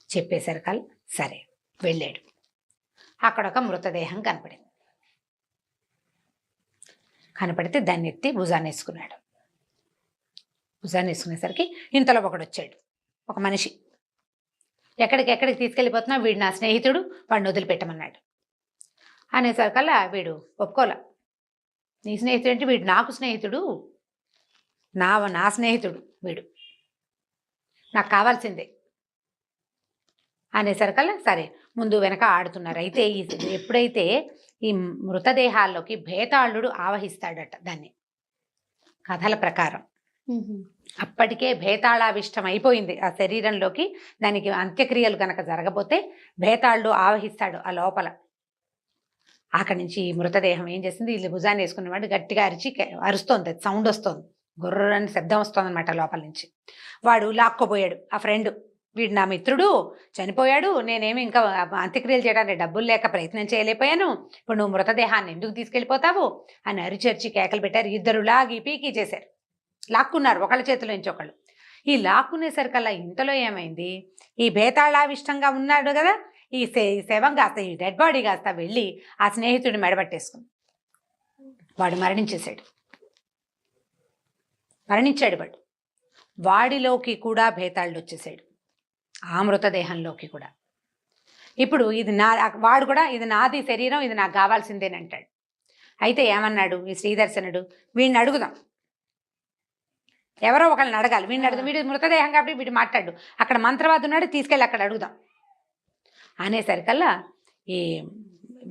చెప్పేసరికల్ సరే వెళ్ళాడు. అక్కడ ఒక మృతదేహం కనపడితే దాన్ని ఎత్తి భుజాన్ని వేసుకున్నాడు. భుజాన్ని వేసుకునేసరికి ఇంతలో ఒకడు వచ్చాడు, ఒక మనిషి. ఎక్కడికి తీసుకెళ్ళిపోతున్నా, వీడు నా స్నేహితుడు, వాడిని వదిలిపెట్టమన్నాడు. అనేసరికల్లా వీడు ఒప్పుకోలే. నీ స్నేహితుడు అంటే వీడు నాకు స్నేహితుడు, నా స్నేహితుడు వీడు, నాకు కావాల్సిందే అనేసరికల్లా సరే ముందు వెనక ఆడుతున్నారు. అయితే ఎప్పుడైతే ఈ మృతదేహాల్లోకి భేతాళుడు ఆవహిస్తాడట దాన్ని, కథల ప్రకారం అప్పటికే భేతాళావిష్టం అయిపోయింది ఆ శరీరంలోకి. దానికి అంత్యక్రియలు కనుక జరగబోతే భేతాళుడు ఆవహిస్తాడు ఆ లోపల. అక్కడి నుంచి మృతదేహం ఏం చేసింది, వీళ్ళు భుజాన్ని వేసుకున్నవాడు గట్టిగా అరుస్తోంది, సౌండ్ వస్తోంది, గుర్రని శబ్దం వస్తుంది అనమాట లోపల నుంచి. వాడు లాక్కోపోయాడు ఆ ఫ్రెండ్, వీడు నా మిత్రుడు చనిపోయాడు, నేనేమి ఇంకా అంత్యక్రియలు చేయడానికి డబ్బులు లేక ప్రయత్నం చేయలేకపోయాను, ఇప్పుడు నువ్వు మృతదేహాన్ని ఎందుకు తీసుకెళ్ళిపోతావు అని అరిచర్చి కేకలు పెట్టారు. ఇద్దరు లాగి పీకి చేశారు, లాక్కున్నారు ఒకళ్ళ చేతిలో నుంచి ఒకళ్ళు. ఈ లాక్కునేసరికల్లా ఇంతలో ఏమైంది, ఈ భేతాళావిష్టంగా ఉన్నాడు కదా, ఈ శవం కాస్త, ఈ డెడ్ బాడీ కాస్త వెళ్ళి ఆ స్నేహితుడిని మెడబట్టేసుకుంది. వాడు మరణించాడు. వాడిలోకి కూడా భేతాళుడు వచ్చేసాడు, ఆ మృతదేహంలోకి కూడా. ఇప్పుడు ఇది వాడు కూడా ఇది నాది శరీరం, ఇది నాకు కావాల్సిందేనంటాడు. అయితే ఏమన్నాడు ఈ శ్రీదర్శనుడు, వీడిని అడుగుదాం, ఎవరో ఒకళ్ళని అడగాలి, వీడిని అడుగుదాం, వీడి మృతదేహం కాబట్టి వీడు మాట్లాడు, అక్కడ మంత్రవాది ఉన్నాడు, తీసుకెళ్ళి అక్కడ అడుగుదాం అనేసరికల్లా ఈ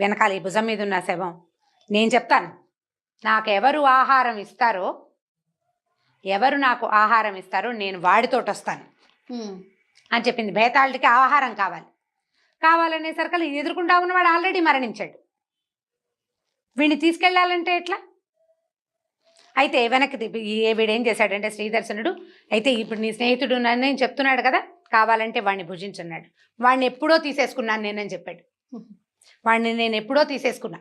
వెనకాల ఈ భుజం మీద ఉన్న శవం, నేను చెప్తాను, నాకెవరు ఆహారం ఇస్తారో, ఎవరు నాకు ఆహారం ఇస్తారో నేను వాడితోటి వస్తాను అని చెప్పింది. భేతాళుడికి ఆహారం కావాలనేసరికల్లా ఎదురుకుండా ఉన్నవాడు ఆల్రెడీ మరణించాడు, వీడిని తీసుకెళ్ళాలంటే ఎట్లా? అయితే వెనక్కి వీడేం చేశాడంటే శ్రీదర్శనుడు, అయితే ఇప్పుడు నీ స్నేహితుడు నన్ను చెప్తున్నాడు కదా, కావాలంటే వాడిని భుజించున్నాడు, వాడిని ఎప్పుడో తీసేసుకున్నాను నేనని చెప్పాడు. వాడిని నేను ఎప్పుడో తీసేసుకున్నా,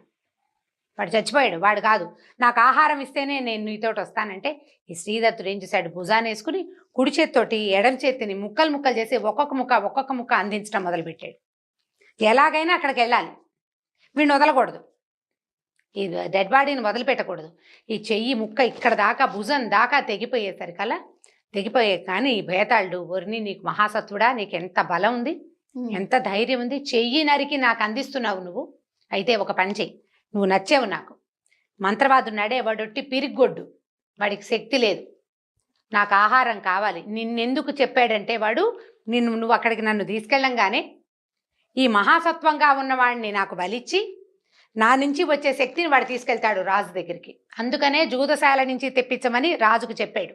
వాడు చచ్చిపోయాడు, వాడు కాదు, నాకు ఆహారం ఇస్తేనే నేను నీతోటి వస్తానంటే ఈ శ్రీదత్తుడు ఏం చేశాడు, భుజాన్ని వేసుకుని కుడి చేతితోటి ఎడం చేతిని ముక్కలు చేసి ఒక్కొక్క ముక్క అందించడం మొదలుపెట్టాడు. ఎలాగైనా అక్కడికి వెళ్ళాలి, వీడిని వదలకూడదు, ఈ డెడ్ బాడీని వదిలిపెట్టకూడదు. ఈ చెయ్యి ముక్క ఇక్కడ దాకా భుజం దాకా తెగిపోయే కానీ ఈ భేతాళుడు, ఒరిని నీకు మహాసత్వుడా, నీకు ఎంత బలం ఉంది, ఎంత ధైర్యం ఉంది, చెయ్యి నరికి నాకు అందిస్తున్నావు నువ్వు, అయితే ఒక పని చెయ్యి, నువ్వు నచ్చావు నాకు, మంత్రవాదున్నాడే వాడొట్టి పిరిగ్గొడ్డు, వాడికి శక్తి లేదు, నాకు ఆహారం కావాలి, నిన్నెందుకు చెప్పాడంటే వాడు నువ్వు అక్కడికి నన్ను తీసుకెళ్ళంగానే ఈ మహాసత్వంగా ఉన్నవాడిని నాకు బలిచ్చి నా నుంచి వచ్చే శక్తిని వాడు తీసుకెళ్తాడు రాజు దగ్గరికి, అందుకనే జూదశాల నుంచి తెప్పించమని రాజుకు చెప్పాడు.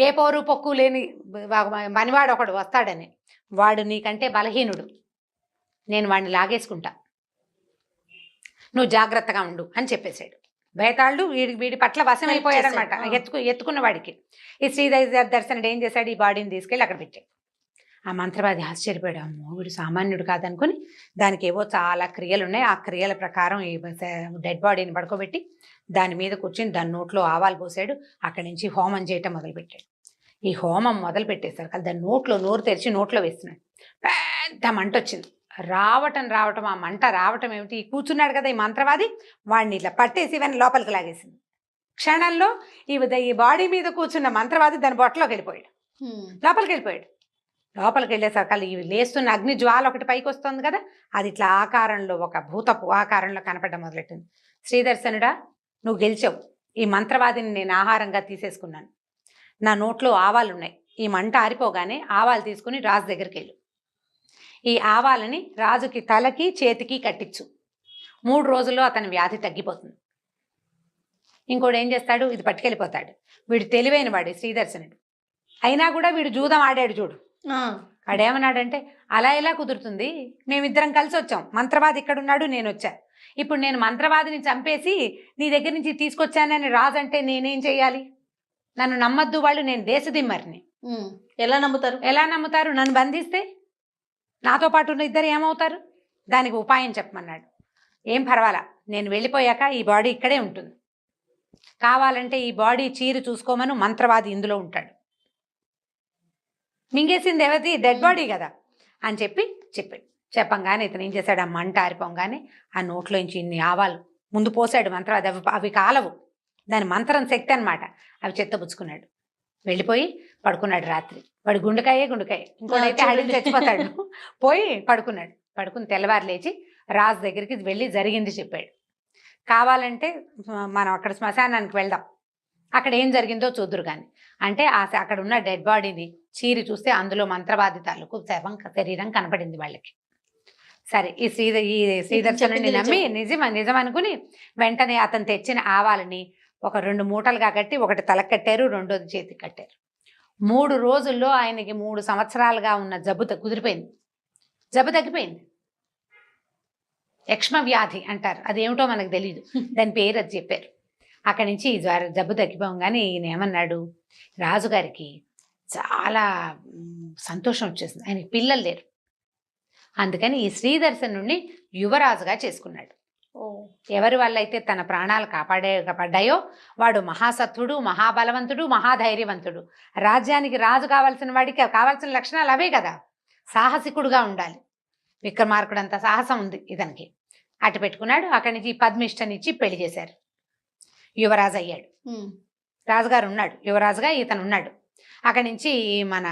ఏ పోరు పొక్కు లేని మనివాడు ఒకడు వస్తాడని, వాడు నీకంటే బలహీనుడు, నేను వాడిని లాగేసుకుంటా, నువ్వు జాగ్రత్తగా ఉండు అని చెప్పేశాడు. భేతాళుడు వీడి పట్ల వశమైపోయాడు అనమాట, ఎత్తుకున్న వాడికి. ఈ శ్రీదర్శనుడు ఏం చేశాడు, ఈ బాడీని తీసుకెళ్ళి అక్కడ పెట్టాడు. ఆ మంత్రవాది ఆశ్చర్యపోయాడు, అమ్మో వీడు సామాన్యుడు కాదనుకుని దానికి ఏవో చాలా క్రియలు ఉన్నాయి, ఆ క్రియల ప్రకారం ఈ డెడ్ బాడీని పడుకోబెట్టి దాని మీద కూర్చొని దాని నోట్లో ఆవాలు పోసాడు. అక్కడి నుంచి హోమం చేయటం మొదలుపెట్టాడు. ఈ హోమం మొదలు పెట్టేసరికి దాని నోరు తెరిచి నోట్లో వేస్తున్నాడు. పెద్ద మంట వచ్చింది, రావటం ఆ మంట రావటం ఏమిటి, ఈ కూర్చున్నాడు కదా ఈ మంత్రవాది, వాడిని ఇట్లా పట్టేసి ఇవన్నీ లోపలికి లాగేసింది. క్షణంలో ఈ బాడీ మీద కూర్చున్న మంత్రవాది దాని బొట్టలోకి వెళ్ళిపోయాడు, లోపలికి వెళ్ళేసరికి ఇవి లేస్తున్న అగ్ని జ్వాల ఒకటి పైకి వస్తుంది కదా, అది ఇట్లా ఆకారంలో ఒక భూతపు ఆకారంలో కనపడడం మొదలెట్టింది. శ్రీదర్శనుడా, నువ్వు గెలిచావు, ఈ మంత్రవాదిని నేను ఆహారంగా తీసేసుకున్నాను, నా నోట్లో ఆవాలు ఉన్నాయి, ఈ మంట ఆరిపోగానే ఆవాలు తీసుకుని రాజు దగ్గరికి వెళ్ళు, ఈ ఆవాలని రాజుకి తలకి చేతికి కట్టించు, 3 రోజుల్లో అతని వ్యాధి తగ్గిపోతుంది. ఇంకోటి ఏం చేస్తాడు, ఇది పట్టుకెళ్ళిపోతాడు. వీడు తెలివైన వాడు శ్రీదర్శనుడు, అయినా కూడా వీడు జూదం ఆడాడు చూడు. వాడేమన్నాడంటే, అలా ఎలా కుదురుతుంది, మేమిద్దరం కలిసి వచ్చాం, మంత్రవాది ఇక్కడ ఉన్నాడు, నేను వచ్చా, ఇప్పుడు నేను మంత్రవాదిని చంపేసి నీ దగ్గర నుంచి తీసుకొచ్చానని రాజు అంటే నేనేం చేయాలి? నన్ను నమ్మద్దు వాళ్ళు, నేను దేశదిమ్మరిని. ఎలా నమ్ముతారు? ఎలా నమ్ముతారు? నన్ను బంధిస్తే నాతో పాటు ఉన్న ఇద్దరు ఏమవుతారు? దానికి ఉపాయం చెప్పమన్నాడు. ఏం పర్వాలా, నేను వెళ్ళిపోయాక ఈ బాడీ ఇక్కడే ఉంటుంది, కావాలంటే ఈ బాడీ చీరు చూసుకోమను, మంత్రవాది ఇందులో ఉంటాడు. మింగేసింది ఎవరిది? డెడ్ బాడీ కదా అని చెప్పాడు. చెప్పంగానే ఇతను ఏం చేశాడు, ఆ మంట ఆరిపోగానే ఆ నోట్లోంచి ఇన్ని ఆవాలు ముందు పోసాడు మంత్రవాది. అవి కాలవు, దాని మంత్రం శక్తి అనమాట. అవి చెత్తపుచ్చుకున్నాడు, వెళ్ళిపోయి పడుకున్నాడు. రాత్రి వాడు గుండెకాయ ఇంకోటైతే హడిని చచ్చిపోతాడు. పోయి పడుకుని తెల్లవారు లేచి రాజు దగ్గరికి వెళ్ళి జరిగింది చెప్పాడు. కావాలంటే మనం అక్కడ శ్మశానానికి వెళ్దాం, అక్కడ ఏం జరిగిందో చూద్దురు కానీ అంటే అక్కడ ఉన్న డెడ్ బాడీని చీరి చూస్తే అందులో మంత్రవాది తాలూకు శరీరం కనపడింది వాళ్ళకి. సరే, ఈ శ్రీదర్శనుడిని నమ్మి నిజం అనుకుని వెంటనే అతను తెచ్చిన ఆవాలని ఒక 2 మూటలుగా కట్టి, ఒకటి తలకు కట్టారు, రెండోది చేతికి కట్టారు. 3 రోజుల్లో ఆయనకి 3 సంవత్సరాలుగా ఉన్న జబ్బు కుదిరిపోయింది, జబ్బు తగ్గిపోయింది. యక్ష్మ వ్యాధి అంటారు, అదేమిటో మనకు తెలియదు, దాని పేరు అది చెప్పారు. అక్కడి నుంచి జబ్బు తగ్గిపోగానే ఈయన ఏమన్నాడు, రాజుగారికి చాలా సంతోషం వచ్చేసింది. ఆయనకి పిల్లలు లేరు, అందుకని ఈ శ్రీదర్శనుడిని యువరాజుగా చేసుకున్నాడు. ఎవరి వల్ల అయితే తన ప్రాణాలు కాపాడబడ్డాయో వాడు మహాసత్వుడు, మహాబలవంతుడు, మహాధైర్యవంతుడు. రాజ్యానికి రాజు కావాల్సిన వాడికి కావాల్సిన లక్షణాలు అవే కదా. సాహసికుడుగా ఉండాలి. విక్రమార్కుడు అంత సాహసం ఉంది ఇతనికి. అటు పెట్టుకున్నాడు. అక్కడి నుంచి పద్మిష్టనిచ్చి పెళ్లి చేశారు. యువరాజు అయ్యాడు. రాజుగారు ఉన్నాడు, యువరాజుగా ఇతను ఉన్నాడు. అక్కడి నుంచి మన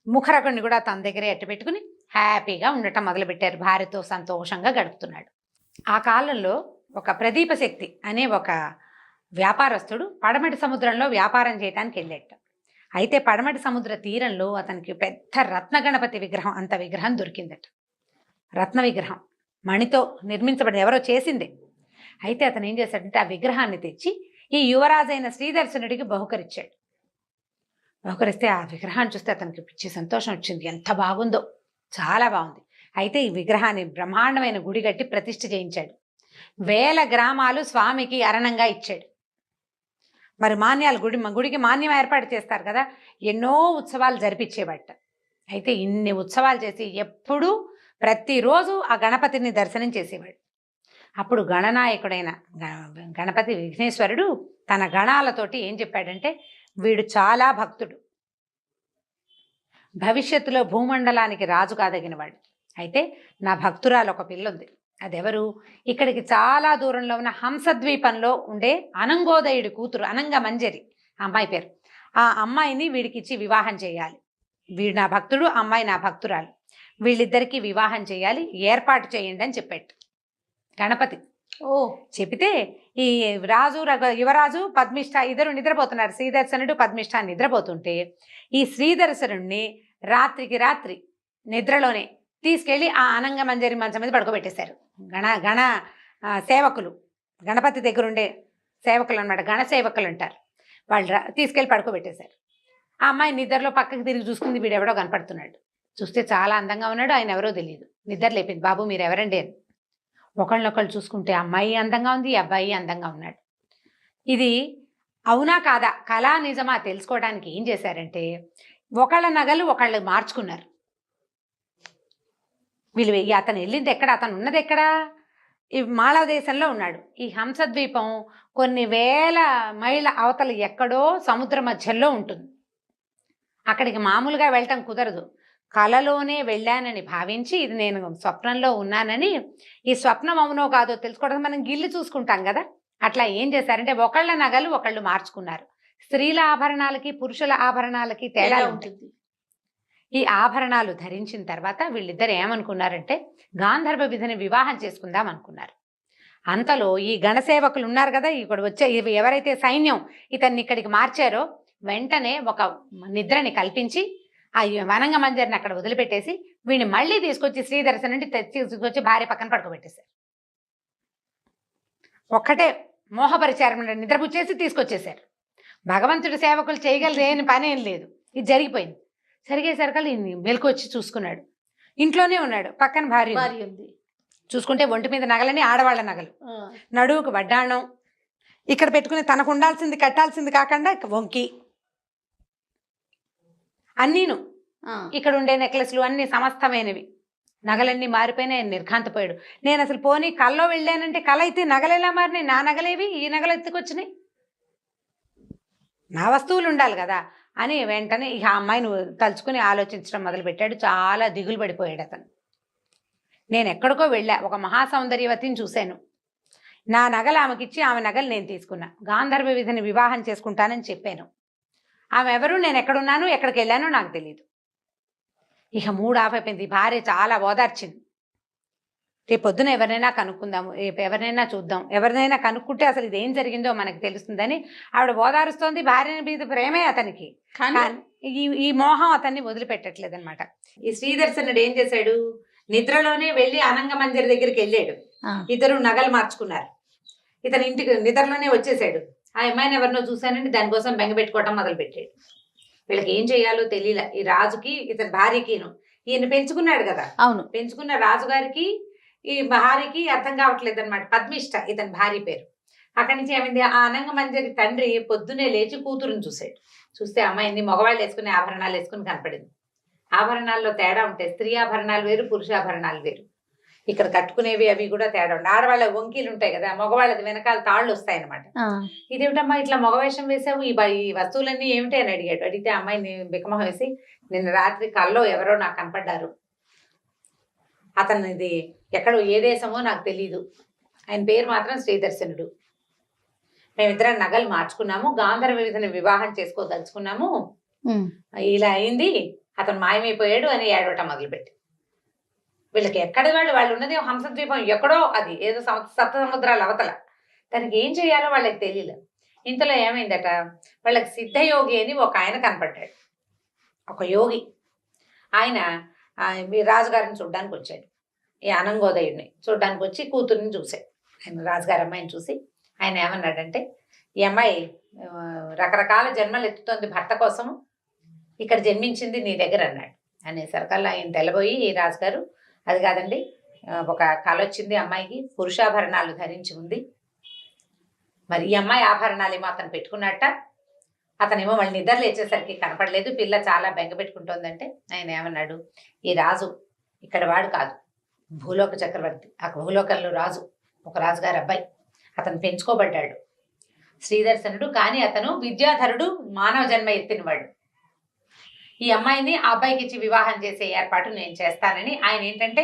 ముఖరకుడిని కూడా తన దగ్గరే అట్టు పెట్టుకుని హ్యాపీగా ఉండటం మొదలుపెట్టారు. భార్యతో సంతోషంగా గడుపుతున్నాడు. ఆ కాలంలో ఒక ప్రదీప శక్తి అనే ఒక వ్యాపారస్తుడు పడమటి సముద్రంలో వ్యాపారం చేయడానికి వెళ్ళాట. అయితే పడమటి సముద్ర తీరంలో అతనికి పెద్ద రత్న గణపతి విగ్రహం, అంత విగ్రహం దొరికిందట. రత్న విగ్రహం, మణితో నిర్మించబడింది, ఎవరో చేసింది. అయితే అతను ఏం చేశాడంటే ఆ విగ్రహాన్ని తెచ్చి ఈ యువరాజైన శ్రీదర్శనుడికి బహుకరించాడు. బహుకరిస్తే ఆ విగ్రహాన్ని చూస్తే అతనికి పిచ్చి సంతోషం వచ్చింది. ఎంత బాగుందో, చాలా బాగుంది. అయితే ఈ విగ్రహాన్ని బ్రహ్మాండమైన గుడి కట్టి ప్రతిష్ఠ చేయించాడు. 1000 గ్రామాలు స్వామికి అరణంగా ఇచ్చాడు. మరి మాన్యాలు గుడికి మాన్యం ఏర్పాటు చేస్తారు కదా, ఎన్నో ఉత్సవాలు జరిపించేవాట. అయితే ఇన్ని ఉత్సవాలు చేసి ఎప్పుడూ ప్రతిరోజు ఆ గణపతిని దర్శనం చేసేవాడు. అప్పుడు గణనాయకుడైన గణపతి విఘ్నేశ్వరుడు తన గణాలతోటి ఏం చెప్పాడంటే, వీడు చాలా భక్తుడు, భవిష్యత్తులో భూమండలానికి రాజు కాదగినవాడు. అయితే నా భక్తురాలు ఒక పిల్ల ఉంది, అదెవరు? ఇక్కడికి చాలా దూరంలో ఉన్న హంసద్వీపంలో ఉండే అనంగోదయుడి కూతురు అనంగ మంజరి అమ్మాయి పేరు. ఆ అమ్మాయిని వీడికి ఇచ్చి వివాహం చేయాలి. వీడు నా భక్తుడు, అమ్మాయి నా భక్తురాలు, వీళ్ళిద్దరికీ వివాహం చేయాలి, ఏర్పాటు చేయండి అని చెప్పాడు గణపతి. చెబితే ఈ యువరాజు పద్మిష్ట ఇద్దరు నిద్రపోతున్నారు. శ్రీదర్శనుడు పద్మిష్ట నిద్రపోతుంటే ఈ శ్రీదర్శనుడిని రాత్రి నిద్రలోనే తీసుకెళ్ళి ఆ అనంగ మంజరి మంచం మీద పడుకోబెట్టేశారు. గణ సేవకులు, గణపతి దగ్గర ఉండే సేవకులు అనమాట, గణ సేవకులు అంటారు. వాళ్ళు తీసుకెళ్ళి పడుకోబెట్టేశారు. ఆ అమ్మాయి నిద్రలో పక్కకి తిరిగి చూసుకుంది, వీడెవడో కనపడుతున్నాడు. చూస్తే చాలా అందంగా ఉన్నాడు, ఆయన ఎవరో తెలియదు. నిద్ర లేపింది, బాబు మీరు ఎవరండి అని. ఒకళ్ళనొకళ్ళు చూసుకుంటే అమ్మాయి అందంగా ఉంది, అబ్బాయి అందంగా ఉన్నాడు. ఇది అవునా కాదా, కళా నిజమా తెలుసుకోవడానికి ఏం చేశారంటే ఒకళ్ళ నగలు ఒకళ్ళు మార్చుకున్నారు. వీళ్ళు అతను వెళ్ళింది ఎక్కడ, అతను ఉన్నది ఎక్కడ? ఈ మాళవదేశంలో ఉన్నాడు. ఈ హంసద్వీపం కొన్ని 1000 మైళ్ళ అవతల ఎక్కడో సముద్ర మధ్యలో ఉంటుంది. అక్కడికి మామూలుగా వెళ్ళటం కుదరదు. కలలోనే వెళ్ళానని భావించి ఇది నేను స్వప్నంలో ఉన్నానని, ఈ స్వప్నం అవునో కాదో తెలుసుకోవడం మనం గిల్లి చూసుకుంటాం కదా, అట్లా ఏం చేశారంటే ఒకళ్ళ నగలు ఒకళ్ళు మార్చుకున్నారు. స్త్రీల ఆభరణాలకి పురుషుల ఆభరణాలకి తేడా ఉంటుంది. ఈ ఆభరణాలు ధరించిన తర్వాత వీళ్ళిద్దరు ఏమనుకున్నారంటే గాంధర్వ విధిని వివాహం చేసుకుందాం అనుకున్నారు. అంతలో ఈ గణసేవకులు ఉన్నారు కదా, ఇక్కడ వచ్చే ఎవరైతే సైన్యం ఇతన్ని ఇక్కడికి మార్చారో వెంటనే ఒక నిద్రని కల్పించి ఆ వనంగ మంజరిని అక్కడ వదిలిపెట్టేసి వీడిని మళ్ళీ తీసుకొచ్చి శ్రీదర్శనుడి తీసుకొచ్చి భార్య పక్కన పడుకోబెట్టేశారు. ఒక్కటే మోహపరిచారం, నిద్రపుచ్చేసి తీసుకొచ్చేశారు. భగవంతుడి సేవకులు చేయగలరేని పని ఏం లేదు. ఇది జరిగిపోయింది. జరిగేసరికి మెలకు వచ్చి చూసుకున్నాడు, ఇంట్లోనే ఉన్నాడు, పక్కన భార్య ఉంది. చూసుకుంటే ఒంటి మీద నగలని ఆడవాళ్ళ నగలు, నడువుకు వడ్డాణం, ఇక్కడ పెట్టుకుని తనకు ఉండాల్సింది కట్టాల్సింది కాకుండా వంకి అన్నీను, ఇక్కడ ఉండే నెక్లెస్లు అన్ని సమస్తమైనవి, నగలన్నీ మారిపోయినాయి. నిర్ఘాంతపోయాడు. నేను అసలు పోనీ కల్లో వెళ్ళానంటే కళ అయితే నగలు ఎలా మారినాయి, నా నగలేవి ఈ నగలు ఎత్తుకొచ్చినాయి, నా వస్తువులు ఉండాలి కదా అని వెంటనే ఇక ఆ అమ్మాయిని తలుచుకుని ఆలోచించడం మొదలుపెట్టాడు. చాలా దిగులు పడిపోయాడు అతను. నేను ఎక్కడికో వెళ్ళా, ఒక మహాసౌందర్యవతిని చూశాను, నా నగలు ఆమెకిచ్చి ఆమె నగలు నేను తీసుకున్నా, గాంధర్వ విధిని వివాహం చేసుకుంటానని చెప్పాను. ఆమె ఎవరు, నేను ఎక్కడున్నాను, ఎక్కడికి వెళ్ళానో నాకు తెలియదు. ఇక మూడు ఆఫ్ అయిపోయింది. భార్య చాలా ఓదార్చింది. రేపు పొద్దున ఎవరినైనా కనుక్కుందాము, రేపు ఎవరినైనా చూద్దాం, ఎవరినైనా కనుక్కుంటే అసలు ఇదేం జరిగిందో మనకు తెలుస్తుందని ఆవిడ ఓదారుస్తోంది. భార్య మీద ప్రేమే అతనికి, కానీ ఈ మోహం అతన్ని వదిలిపెట్టట్లేదు అనమాట. ఈ శ్రీదర్శనుడు ఏం చేశాడు, నిద్రలోనే వెళ్ళి అనంగ మంజరి దగ్గరికి వెళ్ళాడు. ఇద్దరు నగలు మార్చుకున్నారు. ఇతను ఇంటికి నిద్రలోనే వచ్చేసాడు. ఆ అమ్మాయిని ఎవరినో చూశానండి, దానికోసం బెంగపెట్టుకోవటం మొదలుపెట్టాడు. వీళ్ళకి ఏం చేయాలో తెలియలే. ఈ రాజుకి ఇతని భార్యకిను, ఈయన పెంచుకున్నాడు కదా, అవును, పెంచుకున్న రాజుగారికి ఈ భార్యకి అర్థం కావట్లేదు అనమాట. పద్మిష్ట ఇతని భార్య పేరు. అక్కడి నుంచి ఏమైంది, ఆ అనంగ మంజరి తండ్రి పొద్దునే లేచి కూతురుని చూశాడు. చూస్తే అమ్మాయిని మగవాళ్ళు వేసుకునే ఆభరణాలు వేసుకుని కనపడింది. ఆభరణాల్లో తేడా ఉంటాయి, స్త్రీ ఆభరణాలు వేరు, పురుషాభరణాలు వేరు. ఇక్కడ కట్టుకునేవి అవి కూడా తేడా ఉంటాయి. ఆడవాళ్ళ వంకీలు ఉంటాయి కదా, మగవాళ్ళది వెనకాల తాళ్ళు వస్తాయి అనమాట. ఇదేమిటమ్మా ఇట్లా మగవేషం వేసావు, ఈ వస్తువులన్నీ ఏమిటి అని అడిగాడు. అడిగితే అమ్మాయిని బికమహ వేసి, నిన్న రాత్రి కల్లో ఎవరో నాకు కనపడ్డారు, అతనిది ఎక్కడో ఏ దేశమో నాకు తెలీదు, ఆయన పేరు మాత్రం శ్రీదర్శనుడు, మేమిద్దరం నగలు మార్చుకున్నాము, గాంధర్వ విధిని వివాహం చేసుకోదలుచుకున్నాము, ఇలా అయింది, అతను మాయమైపోయాడు అని ఏడవటం మొదలుపెట్టి. వీళ్ళకి ఎక్కడ వాళ్ళు ఉన్నది హంసద్వీపం ఎక్కడో, అది ఏదో సప్త సముద్రాల అవతల, దానికి ఏం చేయాలో వాళ్ళకి తెలియలేదు. ఇంతలో ఏమైందట, వాళ్ళకి సిద్ధయోగి అని ఒక ఆయన కనపడ్డాడు, ఒక యోగి. ఆయన రాజుగారిని చూడ్డానికి వచ్చాడు. ఈ అనంగోదయుడిని చూడ్డానికి వచ్చి కూతుర్ని చూశాడు. ఆయన రాజుగారి అమ్మాయిని చూసి ఆయన ఏమన్నాడంటే, ఈ అమ్మాయి రకరకాల జన్మలు ఎత్తుతోంది భర్త కోసము, ఇక్కడ జన్మించింది నీ దగ్గర అన్నాడు. అనేసరికల్లా ఆయన తెల్లబోయి, ఈ రాజుగారు అది కాదండి, ఒక కళ వచ్చింది, అమ్మాయికి పురుషాభరణాలు ధరించి ఉంది, మరి ఈ అమ్మాయి ఆభరణాలు ఏమో అతను పెట్టుకున్నట్ట, అతనేమో మళ్ళీ నిద్ర లేచేసరికి కనపడలేదు, పిల్ల చాలా బెంగ పెట్టుకుంటోందంటే ఆయన ఏమన్నాడు, ఈ రాజు ఇక్కడ వాడు కాదు, భూలోక చక్రవర్తి, ఆ భూలోకంలో రాజు, ఒక రాజుగారి అబ్బాయి, అతను పెంచుకోబడ్డాడు శ్రీదర్శనుడు, కానీ అతను విద్యాధరుడు, మానవ జన్మ ఎత్తినవాడు. ఈ అమ్మాయిని ఆ అబ్బాయికి ఇచ్చి వివాహం చేసే ఏర్పాటు నేను చేస్తానని ఆయన ఏంటంటే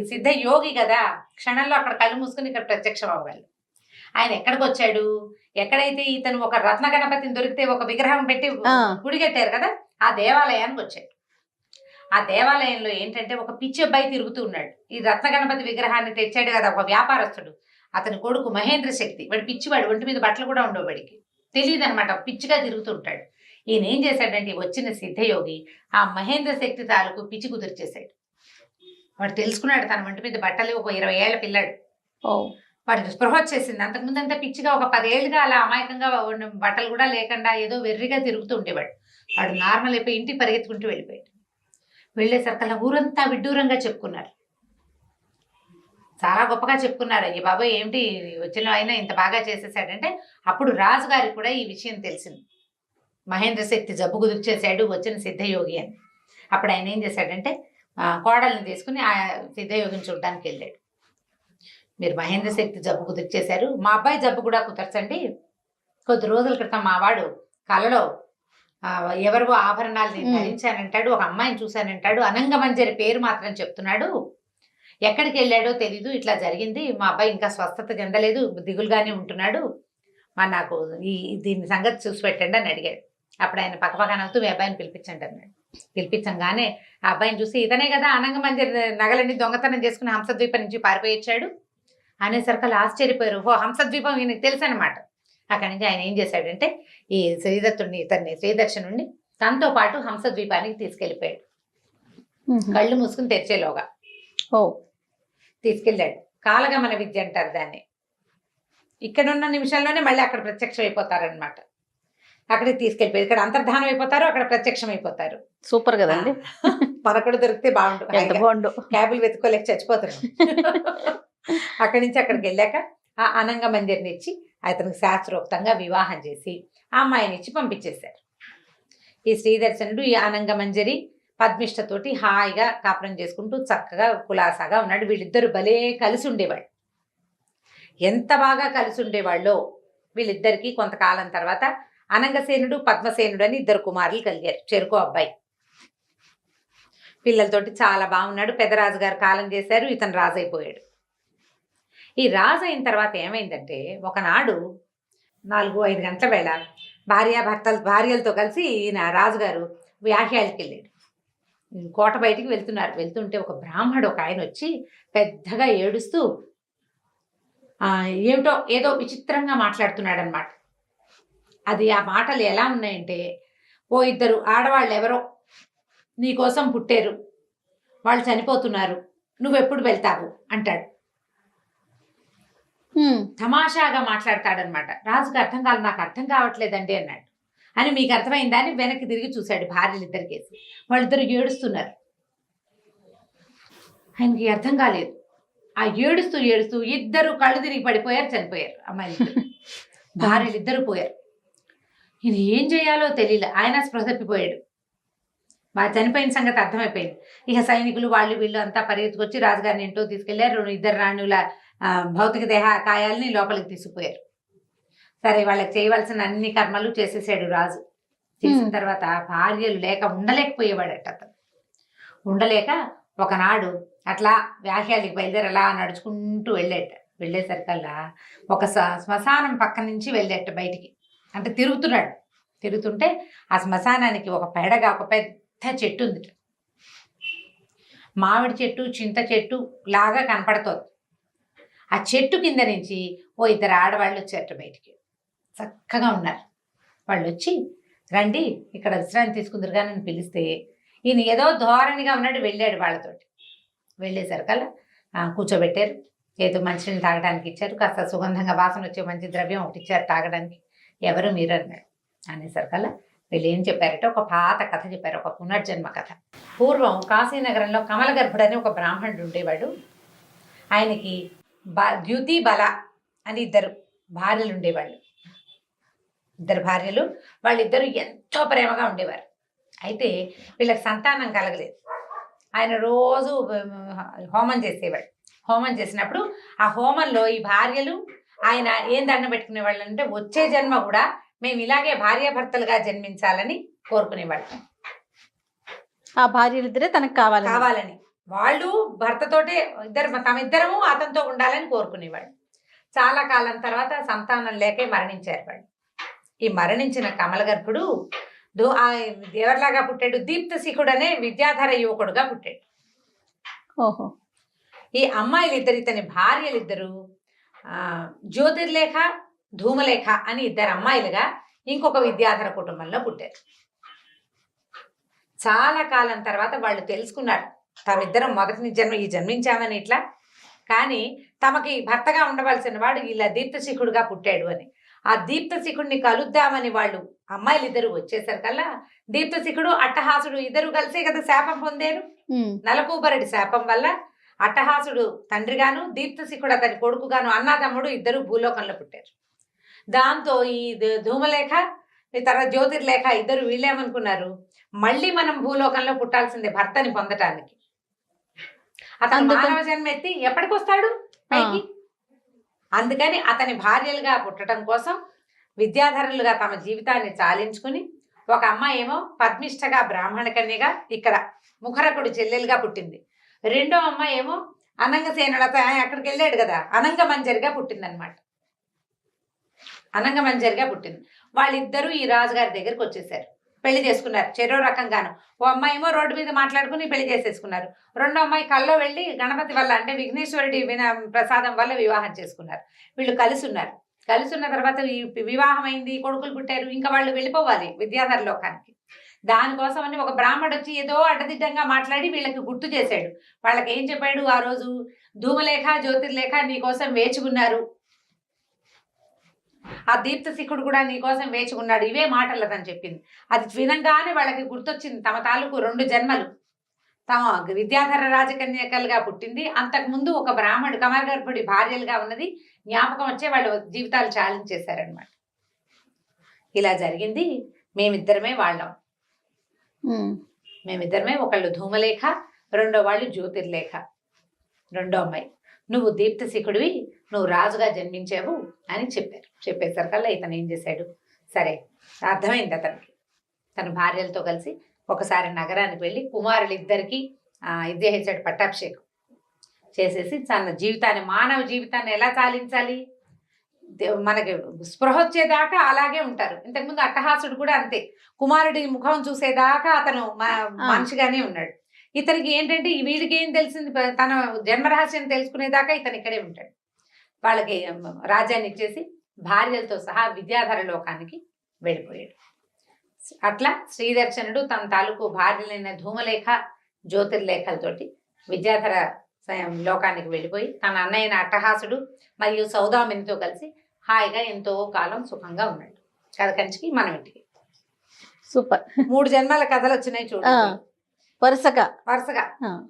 సిద్ధ యోగి కదా, క్షణంలో అక్కడ కళ్ళు మూసుకుని ఇక్కడ ప్రత్యక్షం అవ్వాలి. ఆయన ఎక్కడికి వచ్చాడు, ఎక్కడైతే ఇతను ఒక రత్న గణపతిని దొరికితే ఒక విగ్రహం పెట్టి గుడి కట్టారు కదా, ఆ దేవాలయానికి వచ్చాడు. ఆ దేవాలయంలో ఏంటంటే ఒక పిచ్చి అబ్బాయి తిరుగుతూ ఉన్నాడు. ఈ రత్న గణపతి విగ్రహాన్ని తెచ్చాడు కదా ఒక వ్యాపారస్తుడు, అతని కొడుకు మహేంద్ర శక్తి, వాడు పిచ్చివాడు, ఒంటి మీద బట్టలు కూడా ఉండవు, వాడికి తెలియదు అనమాట, పిచ్చిగా తిరుగుతూ ఉంటాడు. ఈయన ఏం చేశాడంటే, వచ్చిన సిద్ధయోగి ఆ మహేంద్ర శక్తి తాలూకు పిచ్చి కుదిర్చేశాడు. వాడు తెలుసుకున్నాడు తన ఒంటి మీద బట్టలు, ఒక 20 ఏళ్ల పిల్లాడు, వాడికి స్పృహ వచ్చేసింది. అంతకుముందు అంతా పిచ్చిగా ఒక 10 ఏళ్ళుగా అలా అమాయకంగా బట్టలు కూడా లేకుండా ఏదో వెర్రిగా తిరుగుతూ ఉండేవాడు. వాడు నార్మల్ అయిపోయి ఇంటికి పరిగెత్తుకుంటూ వెళ్ళిపోయాడు. వెళ్ళేసరికల్లా ఊరంతా విడ్డూరంగా చెప్పుకున్నారు, చాలా గొప్పగా చెప్పుకున్నారు, అయ్యి బాబాయ్ ఏమిటి వచ్చిన ఆయన ఇంత బాగా చేసేసాడంటే. అప్పుడు రాజుగారికి కూడా ఈ విషయం తెలిసింది, మహేంద్ర శక్తి జబ్బు కుదిర్చేశాడు వచ్చిన సిద్ధయోగి అని. అప్పుడు ఆయన ఏం చేశాడంటే, కోడల్ని తీసుకుని ఆ సిద్ధయోగిని చూడడానికి వెళ్ళాడు. మీరు మహేంద్ర శక్తి జబ్బు కుదిర్చేశారు, మా అబ్బాయి జబ్బు కూడా కుదర్చండి. కొద్ది రోజుల క్రితం మా వాడు కలలో ఎవరివో ఆభరణాలు నేను ధరించానంటాడు, ఒక అమ్మాయిని చూశానంటాడు, అనంగమంజరి పేరు మాత్రం చెప్తున్నాడు, ఎక్కడికి వెళ్ళాడో తెలీదు, ఇట్లా జరిగింది, మా అబ్బాయి ఇంకా స్వస్థత చెందలేదు, దిగులుగానే ఉంటున్నాడు, మరి నాకు దీని సంగతి చూసి పెట్టండి అని అడిగాడు. అప్పుడు ఆయన పక్కపక్క నవ్వుతూ మీ అబ్బాయిని పిలిపించండి అన్నాడు. పిలిపించంగానే ఆ అబ్బాయిని చూసి, ఇతనే కదా అనంగమంజరి నగలన్నీ దొంగతనం చేసుకుని హంసద్వీపం నుంచి పారిపోయిచ్చాడు అనేసరికి ఆశ్చర్యపోయారు. ఓ హంసద్వీపం ఈయనకి తెలుసు అనమాట. అక్కడి నుంచి ఆయన ఏం చేశాడంటే, ఈ శ్రీదర్శనుడిని తనతో పాటు హంసద్వీపానికి తీసుకెళ్ళిపోయాడు. కళ్ళు మూసుకుని తెరిచేలోగా తీసుకెళ్ళాడు. కాలగమన విద్య అంటారు దాన్ని. ఇక్కడున్న నిమిషంలోనే మళ్ళీ అక్కడ ప్రత్యక్షం అయిపోతారనమాట. అక్కడికి తీసుకెళ్ళిపోయారు, ఇక్కడ అంతర్ధానం అయిపోతారు, అక్కడ ప్రత్యక్షం అయిపోతారు. సూపర్ కదండి. మనకు దొరికితే బాగుండు, ఎంత బాగుండు. క్యాబులు వెతుక్కోలేక చచ్చిపోతున్నాం. అక్కడి నుంచి అక్కడికి వెళ్ళాక ఆ అనంగ మందిర్ని ఇచ్చి అతనికి శాస్త్రోక్తంగా వివాహం చేసి ఆ అమ్మాయిని ఇచ్చి పంపించేశారు. ఈ శ్రీదర్శనుడు ఈ అనంగ మంజరి పద్మిష్టతోటి హాయిగా కాపురం చేసుకుంటూ చక్కగా కులాసాగా ఉన్నాడు. వీళ్ళిద్దరు భలే కలిసి ఉండేవాళ్ళు. ఎంత బాగా కలిసి ఉండేవాళ్ళో వీళ్ళిద్దరికీ కొంతకాలం తర్వాత అనంగసేనుడు పద్మసేనుడు అని ఇద్దరు కుమారులు కలిగారు, చెరుకు అబ్బాయి. పిల్లలతోటి చాలా బాగున్నాడు. పెద్దరాజు గారు కాలం చేశారు, ఇతను రాజు అయిపోయాడు. ఈ రాజు అయిన తర్వాత ఏమైందంటే ఒకనాడు 4-5 గంటల వేళ భార్యలతో కలిసి ఈయన రాజుగారు వ్యాహ్యాలకి వెళ్ళాడు. కోట బయటికి వెళ్తుంటే ఒక బ్రాహ్మడు ఒక ఆయన వచ్చి పెద్దగా ఏడుస్తూ ఏమిటో ఏదో విచిత్రంగా మాట్లాడుతున్నాడు అనమాట. అది ఆ మాటలు ఎలా ఉన్నాయంటే, ఓ ఇద్దరు ఆడవాళ్ళు ఎవరో నీకోసం పుట్టారు, వాళ్ళు చనిపోతున్నారు, నువ్వెప్పుడు వెళ్తావు అంటాడు. తమాషాగా మాట్లాడతాడనమాట. రాజుకు అర్థం కాదు, నాకు అర్థం కావట్లేదండి అన్నాడు. అని మీకు అర్థమైందా అని వెనక్కి తిరిగి చూశాడు. భార్యలిద్దరికేసి వాళ్ళిద్దరు ఏడుస్తున్నారు. ఆయనకి అర్థం కాలేదు. ఆ ఏడుస్తూ ఇద్దరు కళ్ళు తిరిగి పడిపోయారు, చనిపోయారు. అమ్మాయిలు భార్యలిద్దరు పోయారు. ఈయన ఏం చేయాలో తెలియలే. ఆయన స్పృహ తప్పిపోయాడు. బాగా చనిపోయిన సంగతి అర్థమైపోయింది. ఇక సైనికులు వాళ్ళు వీళ్ళు అంతా పరిగెత్తుకొచ్చి రాజుగారిని ఇంట్లో తీసుకెళ్లారు. ఇద్దరు రాణుల భౌతిక దేహ కాయాలని లోపలికి తీసుకుపోయారు. సరే, వాళ్ళకి చేయవలసిన అన్ని కర్మలు చేసేసాడు రాజు. చేసిన తర్వాత భార్యలు లేక ఉండలేకపోయేవాడట. అతను ఉండలేక ఒకనాడు అట్లా వ్యాహ్యాలకి బయలుదేరి అలా నడుచుకుంటూ వెళ్ళేసరికల్లా ఒక శ్మశానం పక్క నుంచి వెళ్ళేట బయటికి. అంటే తిరుగుతుంటే ఆ శ్మశానానికి ఒక పెడగా ఒక పెద్ద చెట్టు ఉంది. మామిడి చెట్టు, చింత చెట్టు లాగా కనపడుతోంది. ఆ చెట్టు కింద నుంచి ఓ ఇద్దరు ఆడవాళ్ళు వచ్చారట బయటికి. చక్కగా ఉన్నారు. వాళ్ళు వచ్చి, రండి ఇక్కడ విశ్రాంతి తీసుకుందరుగా నన్ను పిలిస్తే, ఈయన ఏదో ధోరణిగా ఉన్నాడు. వెళ్ళాడు వాళ్ళతోటి. వెళ్ళేసరికల్లా కూర్చోబెట్టారు. ఏదో మంచినీళ్ళు తాగడానికి ఇచ్చారు. కాస్త సుగంధంగా వాసన వచ్చే మంచి ద్రవ్యం ఒకటి ఇచ్చారు తాగడానికి. ఎవరు మీరు అన్నాడు. అనేసరికల్లా వీళ్ళు ఏం చెప్పారంటే ఒక పాత కథ చెప్పారు, ఒక పునర్జన్మ కథ. పూర్వం కాశీనగరంలో కమలగర్భుడు అని ఒక బ్రాహ్మణుడు ఉండేవాడు. ఆయనకి ద్యుతి బల అని ఇద్దరు భార్యలు ఉండేవాళ్ళు. ఇద్దరు భార్యలు. వాళ్ళిద్దరూ ఎంతో ప్రేమగా ఉండేవారు. అయితే వీళ్ళకి సంతానం కలగలేదు. ఆయన రోజు హోమం చేసేవాడు. హోమం చేసినప్పుడు ఆ హోమంలో ఈ భార్యలు ఆయన ఏం దండం పెట్టుకునేవాళ్ళు అంటే, వచ్చే జన్మ కూడా మేము ఇలాగే భార్యాభర్తలుగా జన్మించాలని కోరుకునేవాళ్ళు. ఆ భార్యలిద్దరే తనకు కావాలని వాళ్ళు భర్తతోటే తమిద్దరము అతనితో ఉండాలని కోరుకునేవాళ్ళు. చాలా కాలం తర్వాత సంతానం లేకే మరణించారు వాళ్ళు. ఈ మరణించిన కమలగర్భుడు ఎవరిలాగా పుట్టాడు? దీప్తశిఖుడు అనే విద్యాధర యువకుడుగా పుట్టాడు. ఓహో. ఈ అమ్మాయిలిద్దరు, ఇతని భార్యలిద్దరు జ్యోతిర్లేఖ, ధూమలేఖ అని ఇద్దరు అమ్మాయిలుగా ఇంకొక విద్యాధర కుటుంబంలో పుట్టారు. చాలా కాలం తర్వాత వాళ్ళు తెలుసుకున్నారు, తమిద్దరం మొదటి జన్మించామని ఇట్లా, కానీ తమకి భర్తగా ఉండవలసిన వాడు ఇలా దీప్తశిఖుడుగా పుట్టాడు అని. ఆ దీప్తశిఖుడిని కలుద్దామని వాళ్ళు అమ్మాయిలిద్దరు వచ్చేసరికల్లా దీప్తశిఖుడు అట్టహాసుడు ఇద్దరు కలిసే కదా శాపం పొందారు. నలకూబరడి శాపం వల్ల అట్టహాసుడు తండ్రిగాను, దీప్తశిఖుడు అతని కొడుకుగాను, అన్నాతమ్ముడు ఇద్దరు భూలోకంలో పుట్టారు. దాంతో ఈ ధూమలేఖ తర్వాత జ్యోతిర్లేఖ ఇద్దరు వీళ్ళేమనుకున్నారు, మళ్ళీ మనం భూలోకంలో పుట్టాల్సిందే భర్తని పొందటానికి. అతను మానవ జన్మ ఎత్తి ఎప్పటికి వస్తాడు పైకి. అందుకని అతని భార్యలుగా పుట్టడం కోసం విద్యాధరులుగా తమ జీవితాన్ని చాలించుకుని, ఒక అమ్మాయి ఏమో పద్మిష్టగా బ్రాహ్మణ కన్యగా ఇక్కడ ముఖరకుడు చెల్లెలుగా పుట్టింది. రెండో అమ్మాయి ఏమో అనంగసేనుడు అక్కడికి వెళ్ళాడు కదా, అనంగమంజరిగా పుట్టిందనమాట. అనంగమంజరిగా పుట్టింది. వాళ్ళిద్దరూ ఈ రాజుగారి దగ్గరికి వచ్చేసారు, పెళ్లి చేసుకున్నారు. చెరో రకంగాను. ఓ అమ్మాయి ఏమో రోడ్డు మీద మాట్లాడుకుని పెళ్లి చేసేసుకున్నారు. రెండో అమ్మాయి కల్లో వెళ్ళి గణపతి వల్ల అంటే విఘ్నేశ్వరుడి ప్రసాదం వల్ల వివాహం చేసుకున్నారు. వీళ్ళు కలిసి ఉన్నారు. కలిసి ఉన్న తర్వాత వివాహం అయింది, కొడుకులు పుట్టారు. ఇంకా వాళ్ళు వెళ్ళిపోవాలి విద్యాధర లోకానికి. దానికోసం అని ఒక బ్రాహ్మడు వచ్చి ఏదో అడ్డదిడ్డంగా మాట్లాడి వీళ్ళకి గుర్తు చేశాడు. వాళ్ళకి ఏం చెప్పాడు ఆ రోజు, ధూమలేఖ, జ్యోతిర్లేఖ నీకోసం వేచి ఉన్నారు, ఆ దీప్తశిఖుడు కూడా నీకోసం వేచి ఉన్నాడు, ఇవే మాటలు అతను చెప్పింది. అది వినంగానే వాళ్ళకి గుర్తొచ్చింది తమ తాలూకు 2 జన్మలు. తమ విద్యాధర రాజకన్యకలుగా పుట్టింది. అంతకుముందు ఒక బ్రాహ్మణుడు కమలగర్భుడి భార్యలుగా ఉన్నది. జ్ఞాపకం వచ్చే వాళ్ళు జీవితాలు చాలించేశారనమాట. ఇలా జరిగింది. మేమిద్దరమే వాళ్ళం. మేమిద్దరమే, ఒకళ్ళు ధూమలేఖ, రెండో వాళ్ళు జ్యోతిర్లేఖ, రెండో అమ్మాయి. నువ్వు దీప్తశిఖుడివి, నువ్వు రాజుగా జన్మించావు అని చెప్పారు. చెప్పేసరికల్లా ఇతను ఏం చేశాడు, సరే అర్థమైంది అతనికి. తన భార్యలతో కలిసి ఒకసారి నగరానికి వెళ్ళి కుమారులిద్దరికీ ఇది చేసాడు, పట్టాభిషేకం చేసేసి తన జీవితాన్ని, మానవ జీవితాన్ని ఎలా చాలించాలి, మనకి స్పృహ వచ్చేదాకా అలాగే ఉంటారు. ఇంతకుముందు అట్టహాసుడు కూడా అంతే, కుమారుడి ముఖం చూసేదాకా అతను మనిషిగానే ఉన్నాడు. ఇతనికి ఏంటంటే వీడికి ఏం తెలిసింది, తన జన్మరహస్యం తెలుసుకునేదాకా ఇతను ఇక్కడే ఉంటాడు. వాళ్ళకి రాజ్యాన్ని ఇచ్చేసి భార్యలతో సహా విద్యాధర లోకానికి వెళ్ళిపోయాడు. అట్లా శ్రీదర్శనుడు తన తాలూకు భార్యలైన ధూమలేఖ, జ్యోతిర్లేఖలతోటి విద్యాధర లోకానికి వెళ్ళిపోయి తన అన్నయ్యన అట్టహాసుడు మరియు సౌదామినితో కలిసి హాయిగా ఎంతో కాలం సుఖంగా ఉన్నాడు. కథ కంచికి మనం ఇంటికి. సూపర్. 3 జన్మల కథలు వచ్చినాయి చూడండి, వరుసగా.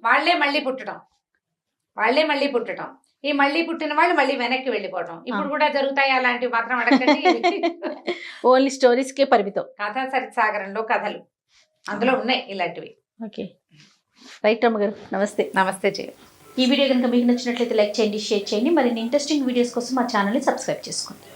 వాళ్లే మళ్ళీ పుట్టడం. ఈ మళ్ళీ పుట్టిన వాళ్ళు మళ్ళీ వెనక్కి వెళ్ళిపోవటం ఇప్పుడు కూడా జరుగుతాయి. అలాంటివి మాత్రం అడగండి. ఓన్లీ స్టోరీస్ కే పరిమితం. కథా సరిసాగరంలో కథలు అందులో ఉన్నాయి ఇలాంటివి. ఓకే, రైట్ రమ్మగారు, నమస్తే. నమస్తే జయ. ఈ వీడియో కనుక మీకు నచ్చినట్లయితే లైక్ చేయండి, షేర్ చేయండి. మరిన్ని ఇంట్రెస్టింగ్ వీడియోస్ కోసం మా ఛానల్ని సబ్స్క్రైబ్ చేసుకోండి.